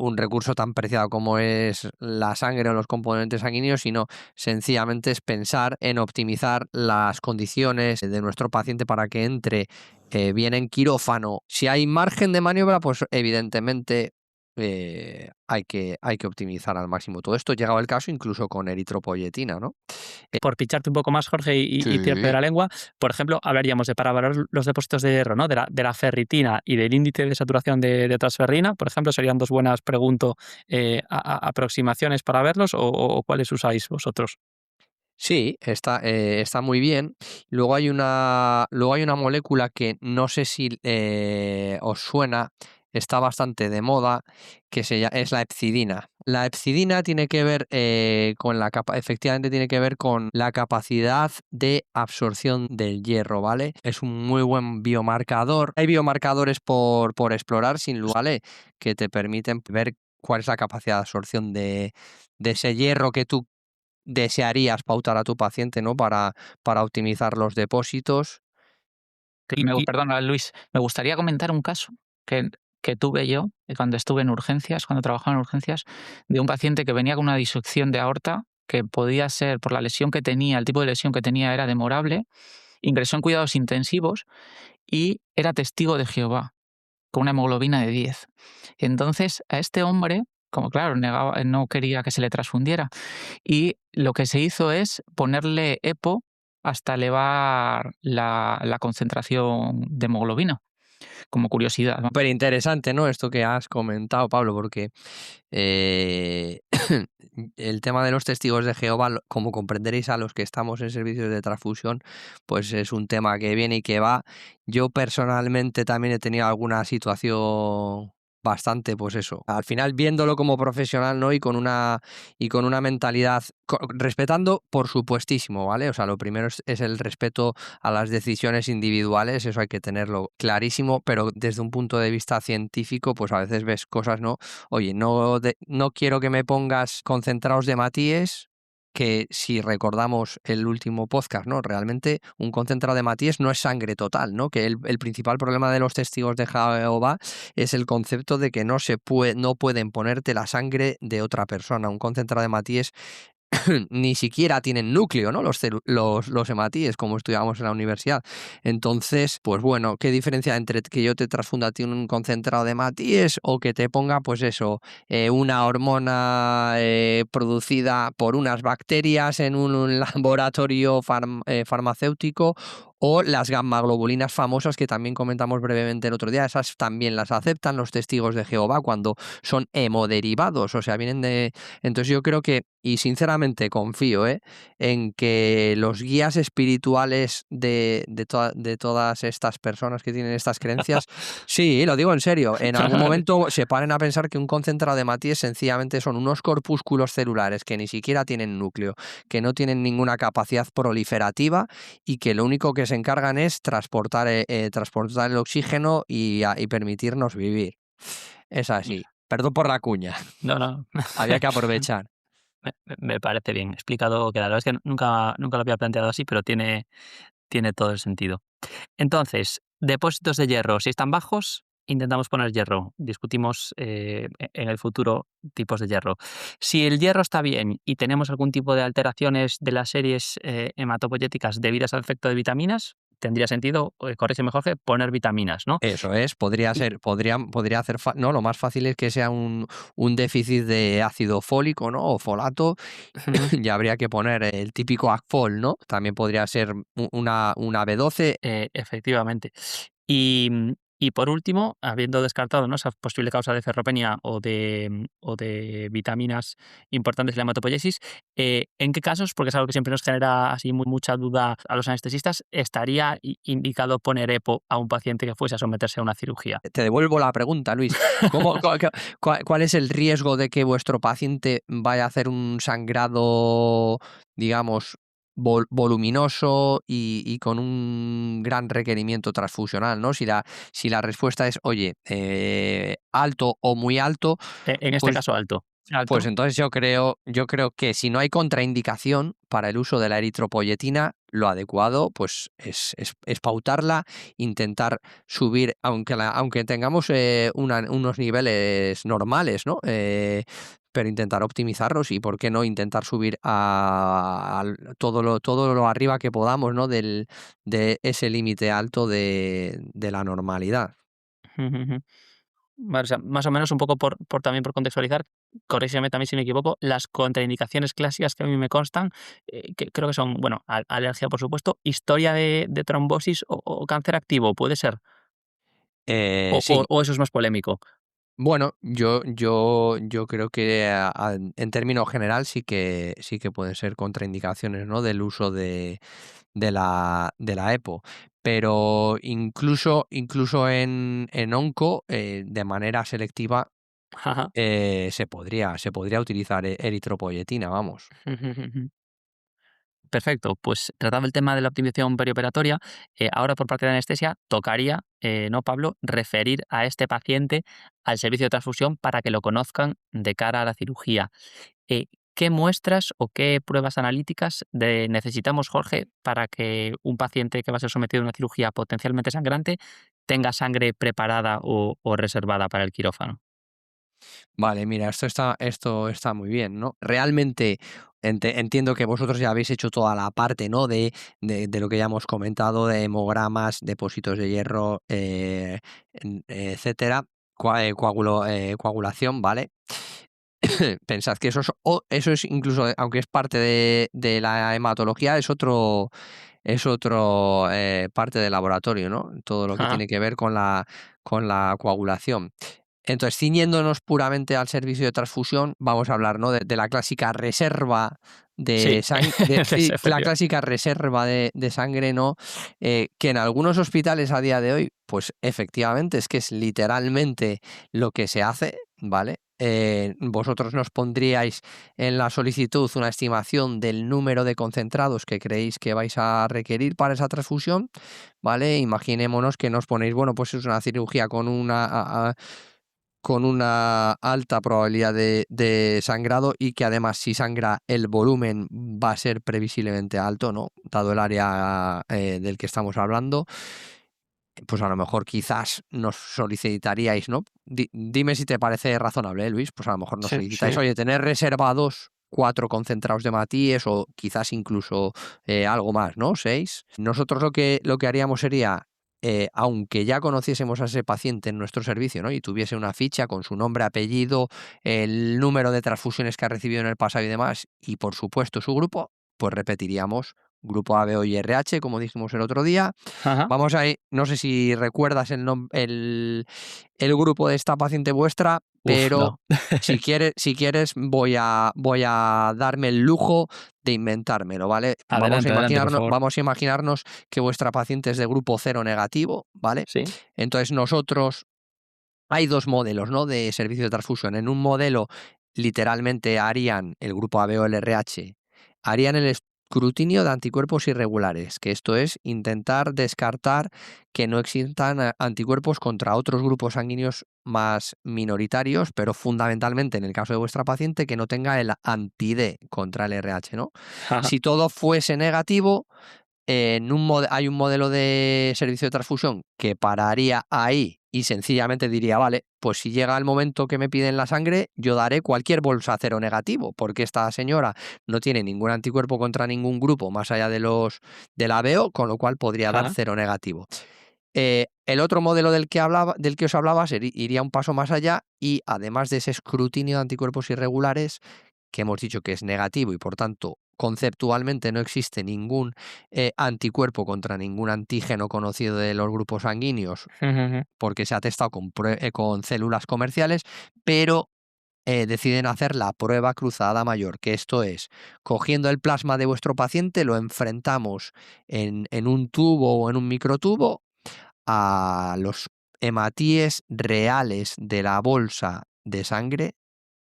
un recurso tan preciado como es la sangre o los componentes sanguíneos, sino sencillamente es pensar en optimizar las condiciones de nuestro paciente para que entre bien en quirófano. Si hay margen de maniobra, pues evidentemente hay que optimizar al máximo todo esto. Llegado el caso, incluso con eritropoyetina, ¿no? Por pincharte un poco más, Jorge, y tirarte de Sí. la lengua, por ejemplo, hablaríamos de para valorar los depósitos de hierro, ¿no? De la ferritina y del índice de saturación de transferrina, por ejemplo, serían dos buenas, pregunto, aproximaciones para verlos o cuáles usáis vosotros. Sí, está muy bien. Luego hay una molécula que no sé si os suena, está bastante de moda, es la hepcidina. La hepcidina tiene que ver efectivamente tiene que ver con la capacidad de absorción del hierro, ¿vale? Es un muy buen biomarcador. Hay biomarcadores por explorar, sin lugar, ¿vale? Que te permiten ver cuál es la capacidad de absorción de ese hierro que tú desearías pautar a tu paciente, ¿no? Para optimizar los depósitos. Perdona, Luis, me gustaría comentar un caso que, que tuve yo cuando estuve en urgencias, cuando trabajaba en urgencias, de un paciente que venía con una disección de aorta que podía ser, por la lesión que tenía, el tipo de lesión que tenía era demorable, ingresó en cuidados intensivos y era testigo de Jehová, con una hemoglobina de 10. Entonces, a este hombre, como claro, no quería que se le transfundiera, y lo que se hizo es ponerle EPO hasta elevar la concentración de hemoglobina, como curiosidad, ¿no? Súper interesante, ¿no? Esto que has comentado, Pablo, porque eh, el tema de los testigos de Jehová, como comprenderéis a los que estamos en servicios de transfusión, pues es un tema que viene y que va. Yo personalmente también he tenido alguna situación bastante, pues eso. Al final, viéndolo como profesional, ¿no? Y con una mentalidad, respetando, por supuestísimo, ¿vale? O sea, lo primero es el respeto a las decisiones individuales, eso hay que tenerlo clarísimo, pero desde un punto de vista científico, pues a veces ves cosas, ¿no? Oye, no quiero que me pongas concentrados de Matíes, que si recordamos el último podcast, ¿no? Realmente un concentrado de Matíes no es sangre total, ¿no? Que el principal problema de los testigos de Jehová es el concepto de que no pueden ponerte la sangre de otra persona. Un concentrado de Matíes ni siquiera tienen núcleo, ¿no? Los hematíes, como estudiábamos en la universidad. Entonces, pues bueno, ¿qué diferencia entre que yo te transfunda a ti un concentrado de hematíes o que te ponga, pues eso, una hormona producida por unas bacterias en un laboratorio farmacéutico, o las gamma-globulinas famosas que también comentamos brevemente el otro día? Esas también las aceptan los testigos de Jehová cuando son hemoderivados, o sea, vienen de... Entonces yo creo que, y sinceramente confío, en que los guías espirituales de todas estas personas que tienen estas creencias, sí, lo digo en serio, en algún momento se paren a pensar que un concentrado de Matías sencillamente son unos corpúsculos celulares que ni siquiera tienen núcleo, que no tienen ninguna capacidad proliferativa y que lo único que se encargan es transportar el oxígeno y permitirnos vivir. Es así. Perdón por la cuña. No. Había que aprovechar. Me parece bien explicado, que la verdad es que nunca lo había planteado así, pero tiene todo el sentido. Entonces, depósitos de hierro, si están bajos, intentamos poner hierro. Discutimos en el futuro tipos de hierro. Si el hierro está bien y tenemos algún tipo de alteraciones de las series hematopoyéticas debidas al efecto de vitaminas, tendría sentido, corrígeme Jorge, poner vitaminas, ¿no? Eso es, podría hacer, no, lo más fácil es que sea un déficit de ácido fólico, ¿no? O folato, ya habría que poner el típico Acfol, ¿no? También podría ser una B12. Efectivamente. Y por último, habiendo descartado, ¿no?, esa posible causa de ferropenia o de vitaminas importantes en la hematopoiesis, ¿en qué casos, porque es algo que siempre nos genera así mucha duda a los anestesistas, estaría indicado poner EPO a un paciente que fuese a someterse a una cirugía? Te devuelvo la pregunta, Luis. ¿Cuál es el riesgo de que vuestro paciente vaya a hacer un sangrado, digamos, voluminoso y con un gran requerimiento transfusional, ¿no? Si la respuesta es, oye, alto o muy alto, En este pues caso, alto. pues entonces yo creo que si no hay contraindicación para el uso de la eritropoyetina, lo adecuado pues es pautarla, intentar subir, aunque tengamos unos niveles normales, ¿no? Pero intentar optimizarlos y, ¿por qué no, intentar subir a todo lo arriba que podamos, ¿no? De ese límite alto de la normalidad. Vale, o sea, más o menos un poco también por contextualizar, corrígeme también si me equivoco, las contraindicaciones clásicas que a mí me constan, que creo que son, bueno, alergia, por supuesto, historia de trombosis o cáncer activo, ¿puede ser? Sí. O eso es más polémico. Bueno, yo creo que en términos general sí que pueden ser contraindicaciones, ¿no? Del uso de la EPO. Pero incluso en onco, de manera selectiva, Ajá. se podría utilizar eritropoyetina, vamos. Perfecto, pues tratando el tema de la optimización perioperatoria, ahora por parte de anestesia tocaría, ¿no, Pablo?, referir a este paciente al servicio de transfusión para que lo conozcan de cara a la cirugía. Eh, ¿Qué muestras o qué pruebas analíticas necesitamos, Jorge, para que un paciente que va a ser sometido a una cirugía potencialmente sangrante tenga sangre preparada o reservada para el quirófano? Vale, mira, esto está muy bien, ¿no? Realmente entiendo que vosotros ya habéis hecho toda la parte, ¿no? De lo que ya hemos comentado, de hemogramas, depósitos de hierro, etcétera, coagulación, ¿vale? Pensad que eso es incluso, aunque es parte de la hematología, es otro parte del laboratorio, ¿no? Todo lo que Ajá. tiene que ver con la coagulación. Entonces, ciñéndonos puramente al servicio de transfusión, vamos a hablar, ¿no? de la clásica reserva de Sí, sangre, sí, la clásica reserva de sangre, ¿no? Que en algunos hospitales a día de hoy, pues efectivamente es que es literalmente lo que se hace, ¿vale? Vosotros nos pondríais en la solicitud una estimación del número de concentrados que creéis que vais a requerir para esa transfusión, ¿vale? Imaginémonos que nos ponéis, bueno, pues es una cirugía con una alta probabilidad de sangrado y que además si sangra el volumen va a ser previsiblemente alto, ¿no? Dado el área del que estamos hablando, pues a lo mejor quizás nos solicitaríais, ¿no? Dime si te parece razonable, Luis, pues a lo mejor nos Sí, solicitáis, sí. oye, tener reservados 4 concentrados de Matíes o quizás incluso algo más, ¿no? 6. Nosotros lo que haríamos sería, aunque ya conociésemos a ese paciente en nuestro servicio, ¿no? Y tuviese una ficha con su nombre, apellido, el número de transfusiones que ha recibido en el pasado y demás, y por supuesto su grupo, pues repetiríamos grupo A, B o y RH, como dijimos el otro día. Ajá. Vamos a ir, no sé si recuerdas el grupo de esta paciente vuestra, Uf, pero no. si quieres voy a darme el lujo de inventármelo, ¿vale? Adelante, adelante, por favor. Vamos a imaginarnos que vuestra paciente es de grupo cero negativo, ¿vale? Sí. Entonces nosotros, hay dos modelos, ¿no? De servicio de transfusión. En un modelo, literalmente harían el grupo AB o el RH, harían el escrutinio de anticuerpos irregulares, que esto es intentar descartar que no existan anticuerpos contra otros grupos sanguíneos más minoritarios, pero fundamentalmente en el caso de vuestra paciente que no tenga el anti-D contra el RH, ¿no? Ajá. Si todo fuese negativo, hay un modelo de servicio de transfusión que pararía ahí y sencillamente diría, vale, pues si llega el momento que me piden la sangre, yo daré cualquier bolsa cero negativo, porque esta señora no tiene ningún anticuerpo contra ningún grupo más allá de la ABO, con lo cual podría dar Ajá. cero negativo. El otro modelo del que os hablaba iría un paso más allá y además de ese escrutinio de anticuerpos irregulares, que hemos dicho que es negativo y por tanto conceptualmente no existe ningún anticuerpo contra ningún antígeno conocido de los grupos sanguíneos Ujú. porque se ha testado con células comerciales, pero deciden hacer la prueba cruzada mayor, que esto es, cogiendo el plasma de vuestro paciente, lo enfrentamos en un tubo o en un microtubo a los hematíes reales de la bolsa de sangre,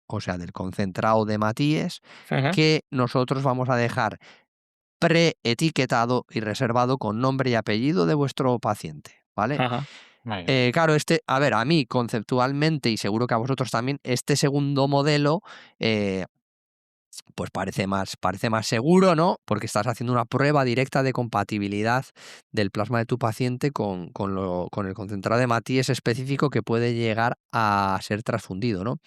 o sea, del concentrado de hematíes, Ajá. que nosotros vamos a dejar preetiquetado y reservado con nombre y apellido de vuestro paciente, ¿vale? Ajá. Muy bien. Claro, a ver, a mí conceptualmente y seguro que a vosotros también, este segundo modelo eh, pues parece más seguro, ¿no? Porque estás haciendo una prueba directa de compatibilidad del plasma de tu paciente con el concentrado de Matías específico que puede llegar a ser transfundido, ¿no?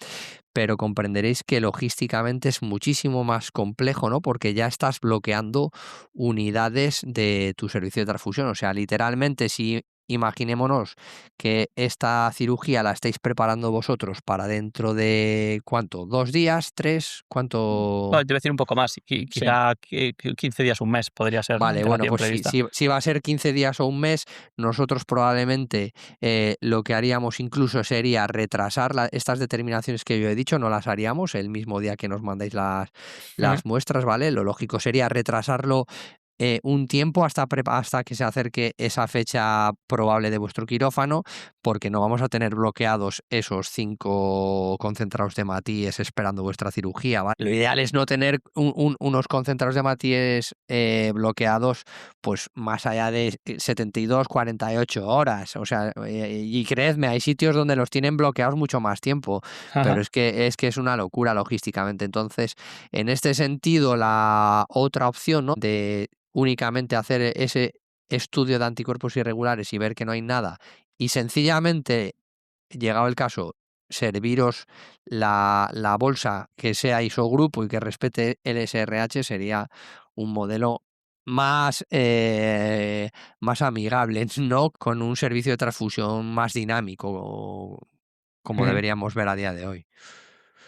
Pero comprenderéis que logísticamente es muchísimo más complejo, ¿no? Porque ya estás bloqueando unidades de tu servicio de transfusión. O sea, literalmente, si imaginémonos que esta cirugía la estáis preparando vosotros para dentro de, ¿cuánto? ¿2 días? ¿3? No, ¿Cuánto? te voy a decir un poco más. Sí. Quizá 15 días, un mes podría ser la Vale, bueno, antelación pues prevista. si va a ser 15 días o un mes, nosotros probablemente lo que haríamos incluso sería retrasar estas determinaciones que yo he dicho, no las haríamos el mismo día que nos mandáis Ujú. las muestras, ¿vale? Lo lógico sería retrasarlo un tiempo hasta que se acerque esa fecha probable de vuestro quirófano, porque no vamos a tener bloqueados esos 5 concentrados de Matíes esperando vuestra cirugía, ¿vale? Lo ideal es no tener unos concentrados de Matíes bloqueados pues más allá de 72, 48 horas. O sea, y creedme, hay sitios donde los tienen bloqueados mucho más tiempo, pero Ajá. es que es una locura logísticamente. Entonces, en este sentido, la otra opción, ¿no? De únicamente hacer ese estudio de anticuerpos irregulares y ver que no hay nada y sencillamente, llegado el caso, serviros la bolsa que sea isogrupo y que respete el SRH sería un modelo más amigable, ¿no? Con un servicio de transfusión más dinámico, como Ujú. deberíamos ver a día de hoy.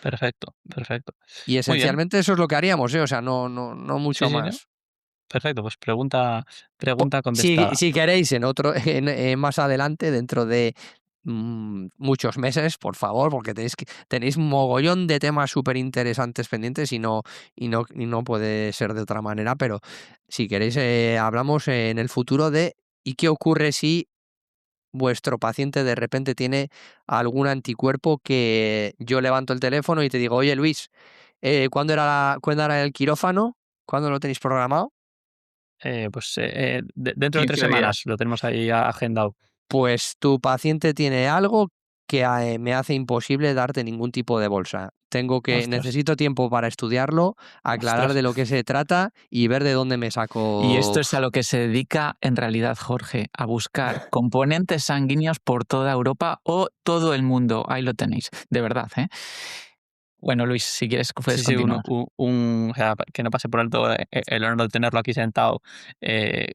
Perfecto, perfecto. Y Muy bien. esencialmente eso es lo que haríamos, ¿eh? O sea, no Sí, mucho sí, ¿no? más. Perfecto, pues pregunta Si contestada. queréis en otro más adelante, dentro de muchos meses, por favor, porque tenéis un mogollón de temas súper interesantes pendientes y no puede ser de otra manera, pero si queréis hablamos en el futuro de ¿y qué ocurre si vuestro paciente de repente tiene algún anticuerpo que yo levanto el teléfono y te digo, oye Luis, ¿cuándo era el quirófano? ¿Cuándo lo tenéis programado? Dentro de 3 15 días. semanas lo tenemos ahí agendado. Pues tu paciente tiene algo que me hace imposible darte ningún tipo de bolsa. Ostras, Necesito tiempo para estudiarlo, aclarar ostras. de lo que se trata y ver de dónde me Y esto saco. es a lo que se dedica en realidad Jorge, a buscar componentes sanguíneos por toda Europa o todo el mundo. Ahí lo tenéis, de verdad, ¿eh? Bueno, Luis, si quieres puedes Sí, sí, continuar. o sea, que no pase por alto el honor de tenerlo aquí sentado eh,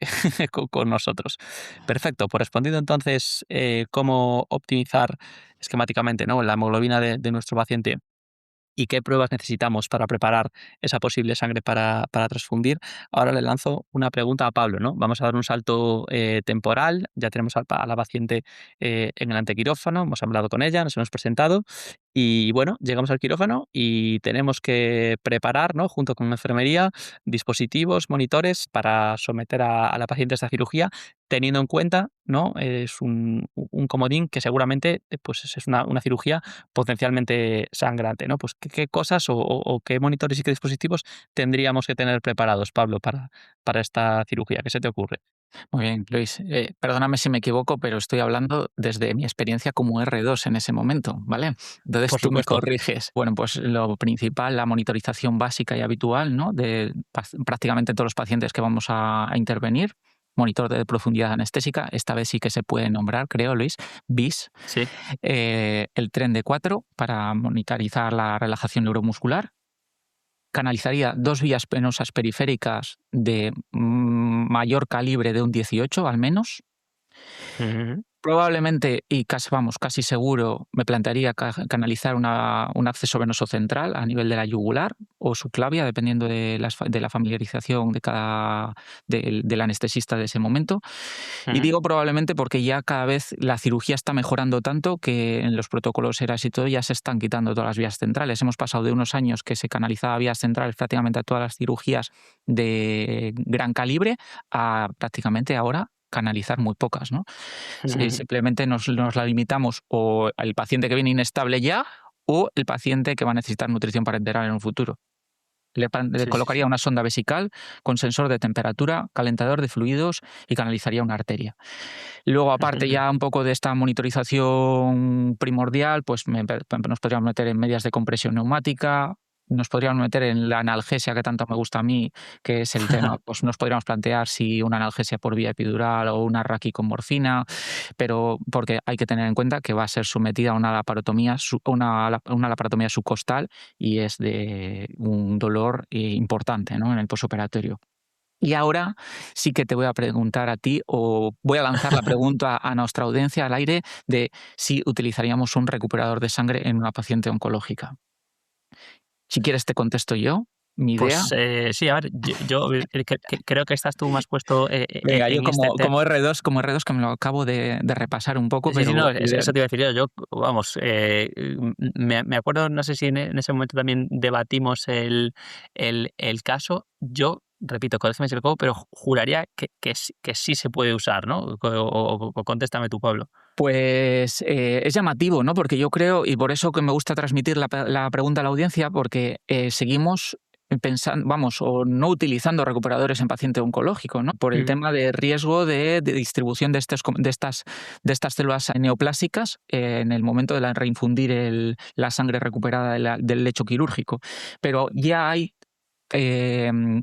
con nosotros. Perfecto, pues respondiendo entonces cómo optimizar esquemáticamente, ¿no?, la hemoglobina de nuestro paciente y qué pruebas necesitamos para preparar esa posible sangre para transfundir. Ahora le lanzo una pregunta a Pablo, ¿no? Vamos a dar un salto temporal. Ya tenemos a la paciente en el antequirófano, hemos hablado con ella, nos hemos presentado y bueno, llegamos al quirófano y tenemos que preparar, ¿no?, junto con la enfermería, dispositivos, monitores para someter a la paciente a esta cirugía, teniendo en cuenta, ¿no? Es un comodín que seguramente pues es una cirugía potencialmente sangrante, ¿no? Pues, ¿qué cosas o qué monitores y qué dispositivos tendríamos que tener preparados, Pablo, para esta cirugía? ¿Qué se te ocurre? Muy bien, Luis. Perdóname si me equivoco, pero estoy hablando desde mi experiencia como R2 en ese momento, ¿vale? Entonces Por tú me supuesto. corriges. Bueno, pues lo principal, la monitorización básica y habitual, ¿no? De prácticamente todos los pacientes que vamos a intervenir. Monitor de profundidad anestésica, esta vez sí que se puede nombrar, creo, Luis, BIS. Sí. El tren de 4 para monitorizar la relajación neuromuscular. Canalizaría 2 vías penosas periféricas de mayor calibre de un 18 al menos. Ujú. Probablemente, y casi seguro, me plantearía canalizar un acceso venoso central a nivel de la yugular o subclavia, dependiendo de la familiarización del anestesista de ese momento. Y Ujú. digo probablemente porque ya cada vez la cirugía está mejorando tanto que en los protocolos ERAS y todo ya se están quitando todas las vías centrales. Hemos pasado de unos años que se canalizaba vías centrales prácticamente a todas las cirugías de gran calibre a prácticamente ahora canalizar muy pocas, ¿no? Sí, Ujú. simplemente nos la limitamos o al paciente que viene inestable ya o el paciente que va a necesitar nutrición parenteral en un futuro. Le Sí, sí, colocaría sí. una sonda vesical con sensor de temperatura, calentador de fluidos y canalizaría una arteria. Luego, aparte Ujú. ya un poco de esta monitorización primordial, pues nos podríamos meter en medias de compresión neumática, nos podríamos meter en la analgesia que tanto me gusta a mí, que es el tema, pues nos podríamos plantear si una analgesia por vía epidural o una raqui con morfina, pero porque hay que tener en cuenta que va a ser sometida a una laparotomía, una laparotomía subcostal y es de un dolor importante, ¿no?, en el posoperatorio. Y ahora sí que te voy a preguntar a ti, o voy a lanzar la pregunta a nuestra audiencia al aire de si utilizaríamos un recuperador de sangre en una paciente oncológica. Si quieres te contesto yo, mi idea. Pues sí, a ver, yo creo que estás tú más puesto Venga, yo en este tema. Como R2 que me lo acabo de repasar un poco, Sí, sí, no, pero eso te iba a decir yo. Yo, vamos, me acuerdo, no sé si en ese momento también debatimos el caso. Yo, repito, corrígeme si me equivoco, pero juraría que sí se puede usar, ¿no? O contéstame tú, Pablo. pues es llamativo, ¿no? Porque yo creo, y por eso que me gusta transmitir la pregunta a la audiencia, porque seguimos pensando, vamos, o no utilizando recuperadores en paciente oncológico, ¿no? Por el Ujú. tema de riesgo de distribución de estas células neoplásicas en el momento de reinfundir la sangre recuperada del lecho quirúrgico. Pero ya hay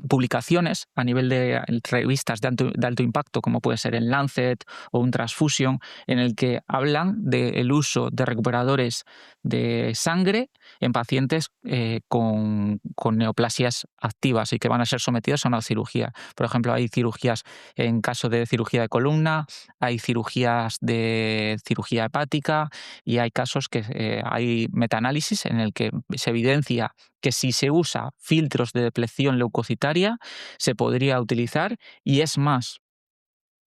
publicaciones a nivel de revistas de alto impacto, como puede ser el Lancet o un Transfusion, en el que hablan del uso de recuperadores de sangre en pacientes con neoplasias activas y que van a ser sometidos a una cirugía. Por ejemplo, hay cirugías en caso de cirugía de columna, hay cirugías de cirugía hepática y hay casos que hay metaanálisis en el que se evidencia que si se usa filtros de depleción leucocitaria se podría utilizar y es más,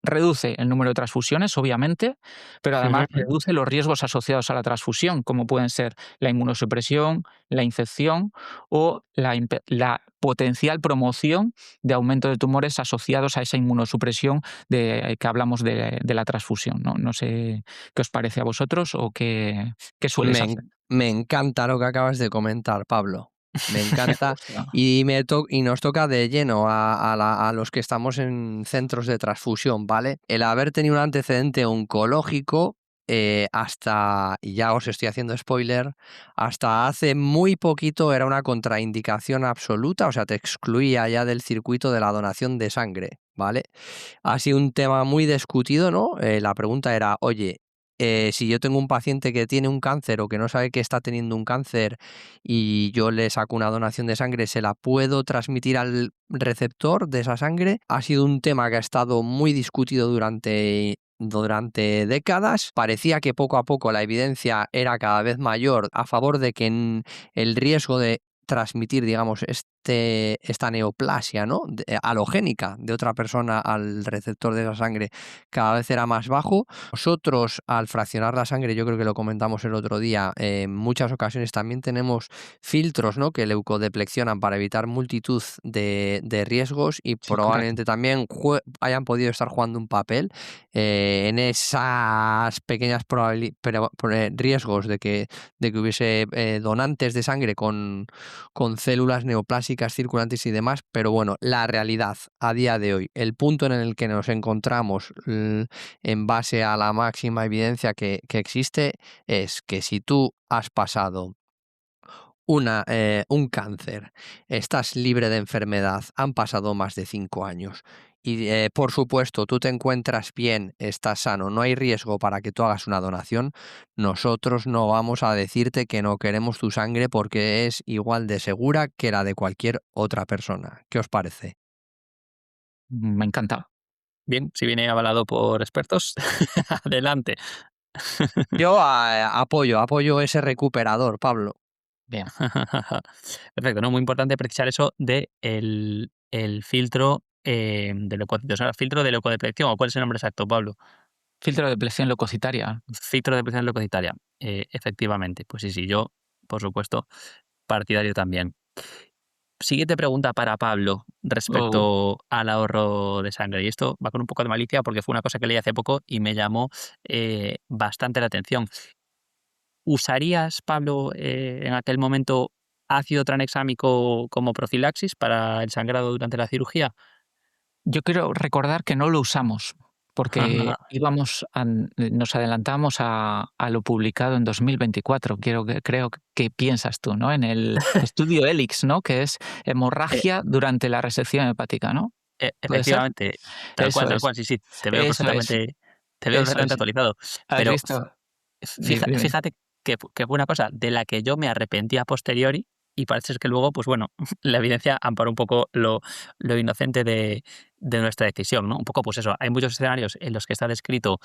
reduce el número de transfusiones, obviamente, pero además Ujú. reduce los riesgos asociados a la transfusión, como pueden ser la inmunosupresión, la infección o la potencial promoción de aumento de tumores asociados a esa inmunosupresión que hablamos de la transfusión, ¿no? No sé qué os parece a vosotros o qué sueles hacer. Me encanta lo que acabas de comentar, Pablo. Me encanta Justo. y nos toca de lleno a los que estamos en centros de transfusión, ¿vale? El haber tenido un antecedente oncológico, y ya os estoy haciendo spoiler, hasta hace muy poquito era una contraindicación absoluta, o sea, te excluía ya del circuito de la donación de sangre, ¿vale? Ha sido un tema muy discutido, ¿no? La pregunta era, oye, si yo tengo un paciente que tiene un cáncer o que no sabe que está teniendo un cáncer y yo le saco una donación de sangre, ¿se la puedo transmitir al receptor de esa sangre? Ha sido un tema que ha estado muy discutido durante décadas. Parecía que poco a poco la evidencia era cada vez mayor a favor de que el riesgo de transmitir, digamos, esta neoplasia, ¿no? Halogénica de otra persona al receptor de esa sangre cada vez era más bajo. Nosotros, al fraccionar la sangre, yo creo que lo comentamos el otro día, en muchas ocasiones también tenemos filtros, ¿no?, que leucodepleccionan para evitar multitud de riesgos y Sí, correcto. probablemente también hayan podido estar jugando un papel en esas pequeñas riesgos de que hubiese donantes de sangre con células neoplásicas circulantes y demás, pero bueno, la realidad a día de hoy, el punto en el que nos encontramos en base a la máxima evidencia que existe, es que si tú has pasado un cáncer, estás libre de enfermedad, han pasado más de 5 años y por supuesto tú te encuentras bien, estás sano, no hay riesgo para que tú hagas una donación, nosotros no vamos a decirte que no queremos tu sangre porque es igual de segura que la de cualquier otra persona. ¿Qué os parece? Me encanta. Bien, si viene avalado por expertos, adelante. Yo apoyo ese recuperador, Pablo. Bien. Perfecto, ¿no? Muy importante precisar eso de el filtro de leucocitos. Ahora, filtro de leucodeplección, ¿o cuál es el nombre exacto, Pablo? Filtro de deplección leucocitaria. Filtro de deplección leucocitaria. Efectivamente, pues sí, yo, por supuesto, partidario también. Siguiente pregunta para Pablo Oh, respecto al ahorro de sangre. Y esto va con un poco de malicia porque fue una cosa que leí hace poco y me llamó bastante la atención. ¿Usarías, Pablo, en aquel momento ácido tranexámico como profilaxis para el sangrado durante la cirugía? yo quiero recordar que no lo usamos, porque nos adelantamos a lo publicado en 2024. Creo que piensas tú, ¿no? En el estudio ELIX, ¿no? Que es Eh, hemorragia durante la resección hepática, ¿no? ¿Puede ser? Efectivamente, Eso tal es, cual, sí, sí, eso es, te veo eso perfectamente es. actualizado. ¿Has Pero visto? Dime, dime. fíjate que fue una cosa de la que yo me arrepentí a posteriori y parece ser que luego, pues bueno, la evidencia amparó un poco lo inocente de nuestra decisión, ¿no? Un poco, pues eso, hay muchos escenarios en los que está descrito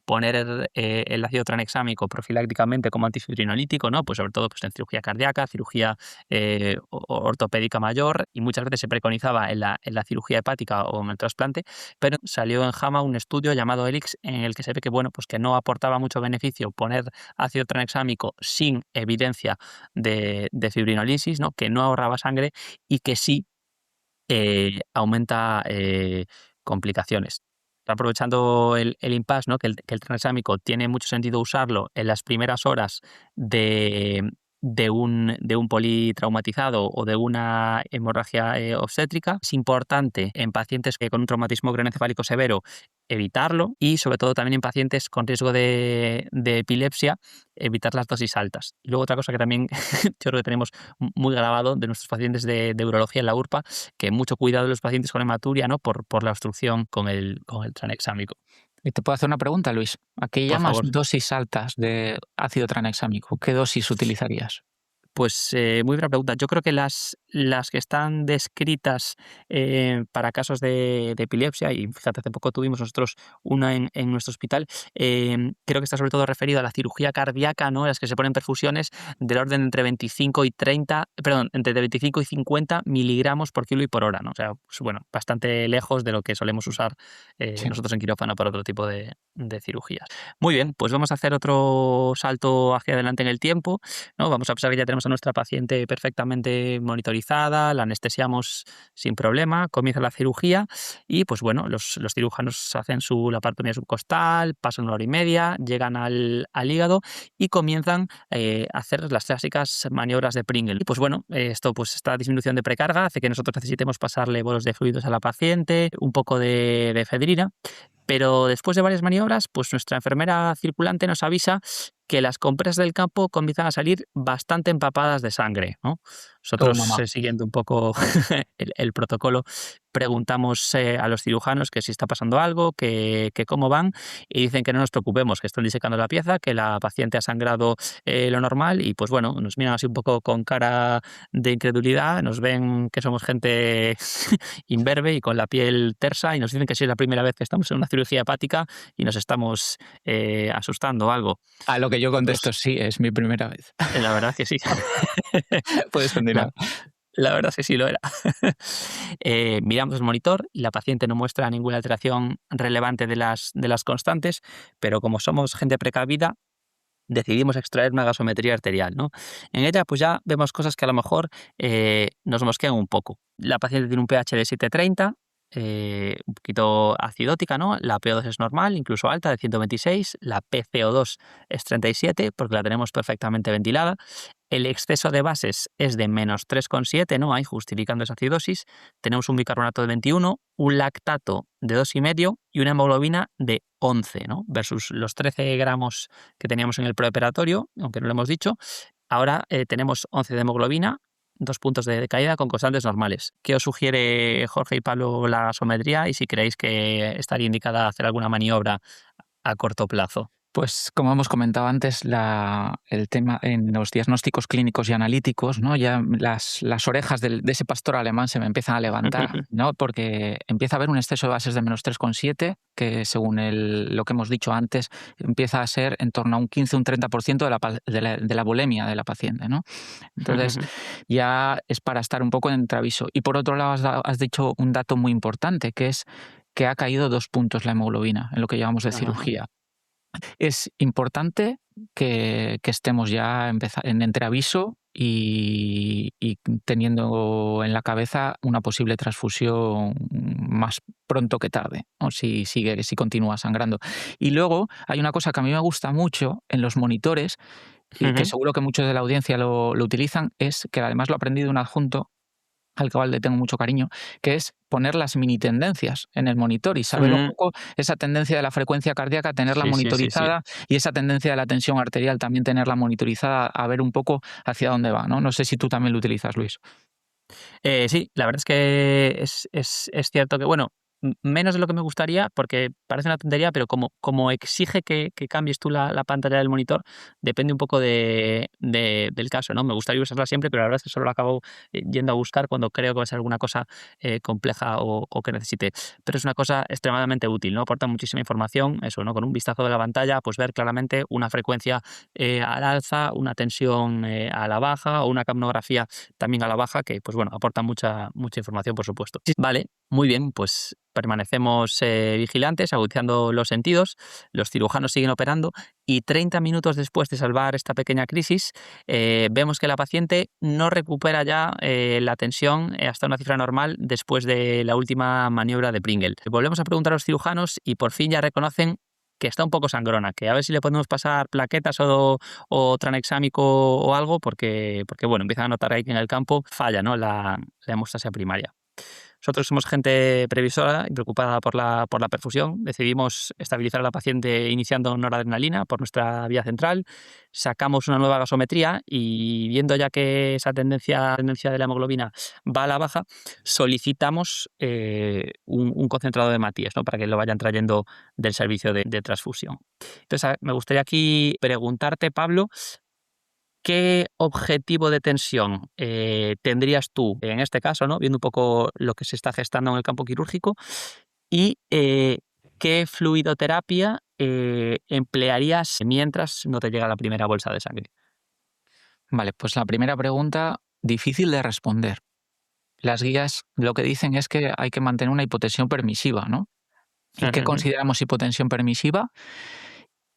poner el ácido tranexámico profilácticamente como antifibrinolítico, ¿no? Pues sobre todo pues en cirugía cardíaca, cirugía ortopédica mayor, y muchas veces se preconizaba en la cirugía hepática o en el trasplante, pero salió en JAMA un estudio llamado ELIX en el que se ve que, bueno, pues que no aportaba mucho beneficio poner ácido tranexámico sin evidencia de fibrinolisis, ¿no? Que no ahorraba sangre y que sí aumenta complicaciones. Aprovechando el impasse, ¿no? Que el tranexámico tiene mucho sentido usarlo en las primeras horas de un politraumatizado o de una hemorragia obstétrica. Es importante en pacientes con un traumatismo craneoencefálico severo evitarlo, y sobre todo también en pacientes con riesgo de epilepsia evitar las dosis altas. Y luego otra cosa que también yo creo que tenemos muy grabado de nuestros pacientes de urología en la URPA, que mucho cuidado de los pacientes con hematuria, ¿no? Por la obstrucción con el tranexámico. Y te puedo hacer una pregunta, Luis. ¿A qué Por llamas favor. dosis altas de ácido tranexámico? ¿Qué dosis utilizarías? Pues muy buena pregunta. Yo creo que las las que están descritas para casos de epilepsia, y fíjate, hace poco tuvimos nosotros una en nuestro hospital, creo que está sobre todo referido a la cirugía cardíaca, ¿no? En las que se ponen perfusiones del orden entre 25 y 30, perdón, entre 25 y 50 miligramos por kilo y por hora, ¿no? O sea, pues, bueno, bastante lejos de lo que solemos usar Sí. nosotros en quirófano para otro tipo de cirugías. Muy bien, pues vamos a hacer otro salto hacia adelante en el tiempo, ¿no? Vamos a pensar que ya tenemos a nuestra paciente perfectamente monitorizada, la anestesiamos sin problema, comienza la cirugía y pues bueno, los cirujanos hacen su laparotomía subcostal, pasan 1 hora y media, llegan al hígado y comienzan a hacer las clásicas maniobras de Pringle. Y pues bueno, esto pues esta disminución de precarga hace que nosotros necesitemos pasarle bolos de fluidos a la paciente, un poco de efedrina. Pero después de varias maniobras, pues nuestra enfermera circulante nos avisa que las compresas del campo comienzan a salir bastante empapadas de sangre, ¿no? Nosotros, Mamá. siguiendo un poco el protocolo, preguntamos a los cirujanos que si está pasando algo, que cómo van, y dicen que no nos preocupemos, que están disecando la pieza, que la paciente ha sangrado lo normal, y pues bueno, nos miran así un poco con cara de incredulidad, nos ven que somos gente imberbe y con la piel tersa, y nos dicen que sí es la primera vez que estamos en una cirugía hepática y nos estamos asustando o algo. A lo que yo contesto, Nosotros, sí, es mi primera vez. la verdad es que sí. Puedes continuar. La verdad es que sí lo era. Miramos el monitor y la paciente no muestra ninguna alteración relevante de las constantes, pero como somos gente precavida, decidimos extraer una gasometría arterial, ¿no? En ella pues ya vemos cosas que a lo mejor nos mosquean un poco. La paciente tiene un pH de 7,30, un poquito acidótica, ¿no? La PO2 es normal, incluso alta, de 126. La PCO2 es 37, porque la tenemos perfectamente ventilada. El exceso de bases es de menos 3,7, ¿no? Ahí justificando esa acidosis. Tenemos un bicarbonato de 21, un lactato de 2,5 y una hemoglobina de 11, ¿no? Versus los 13 gramos que teníamos en el preoperatorio, aunque no lo hemos dicho. Ahora tenemos 11 de hemoglobina, 2 puntos de caída con constantes normales. ¿Qué os sugiere Jorge y Pablo la gasometría y si creéis que estaría indicada hacer alguna maniobra a corto plazo? Pues como hemos comentado antes, el tema en los diagnósticos clínicos y analíticos, ¿no? Ya las orejas de ese pastor alemán se me empiezan a levantar, ¿no? Porque empieza a haber un exceso de bases de menos 3,7, que según lo que hemos dicho antes, empieza a ser en torno a un 15, un 30% de la bulimia de la paciente, ¿no? Entonces ya es para estar un poco en entreaviso. Y por otro lado has dicho un dato muy importante, que es que ha caído 2 puntos la hemoglobina en lo que llevamos de cirugía. Es importante que estemos ya en entreaviso y teniendo en la cabeza una posible transfusión más pronto que tarde, o si continúa sangrando. Y luego hay una cosa que a mí me gusta mucho en los monitores y que seguro que muchos de la audiencia lo utilizan, es que además lo aprendí de un adjunto al cual le tengo mucho cariño, que es poner las mini tendencias en el monitor y saber un poco esa tendencia de la frecuencia cardíaca, tenerla Sí, sí, sí, sí. monitorizada, y esa tendencia de la tensión arterial también tenerla monitorizada, a ver un poco hacia dónde va, ¿no? No sé si tú también lo utilizas, Luis. Sí, la verdad es que es cierto que, bueno, menos de lo que me gustaría, porque parece una tontería, pero como exige que cambies tú la pantalla del monitor, depende un poco del caso, ¿no? Me gustaría usarla siempre, pero la verdad es que solo la acabo yendo a buscar cuando creo que va a ser alguna cosa compleja o que necesite. Pero es una cosa extremadamente útil, ¿no? Aporta muchísima información, eso, ¿no? Con un vistazo de la pantalla, pues ver claramente una frecuencia al alza, una tensión a la baja o una capnografía también a la baja, que pues bueno, aporta mucha información, por supuesto. Vale, muy bien, pues permanecemos vigilantes, agudizando los sentidos, los cirujanos siguen operando y 30 minutos después de salvar esta pequeña crisis, vemos que la paciente no recupera ya la tensión hasta una cifra normal después de la última maniobra de Pringle. Volvemos a preguntar a los cirujanos y por fin ya reconocen que está un poco sangrona, que a ver si le podemos pasar plaquetas o tranexámico o algo, porque bueno, empiezan a notar ahí que en el campo falla, ¿no? la hemostasia primaria. Nosotros somos gente previsora y preocupada por la perfusión. Decidimos estabilizar a la paciente iniciando noradrenalina por nuestra vía central. Sacamos una nueva gasometría y viendo ya que esa tendencia de la hemoglobina va a la baja, solicitamos un concentrado de Matías, ¿no? Para que lo vayan trayendo del servicio de transfusión. Entonces, me gustaría aquí preguntarte, Pablo, ¿qué objetivo de tensión tendrías tú en este caso, ¿no? Viendo un poco lo que se está gestando en el campo quirúrgico y qué fluidoterapia emplearías mientras no te llega la primera bolsa de sangre? Vale, pues la primera pregunta, difícil de responder. Las guías lo que dicen es que hay que mantener una hipotensión permisiva, ¿no? ¿Y qué consideramos hipotensión permisiva?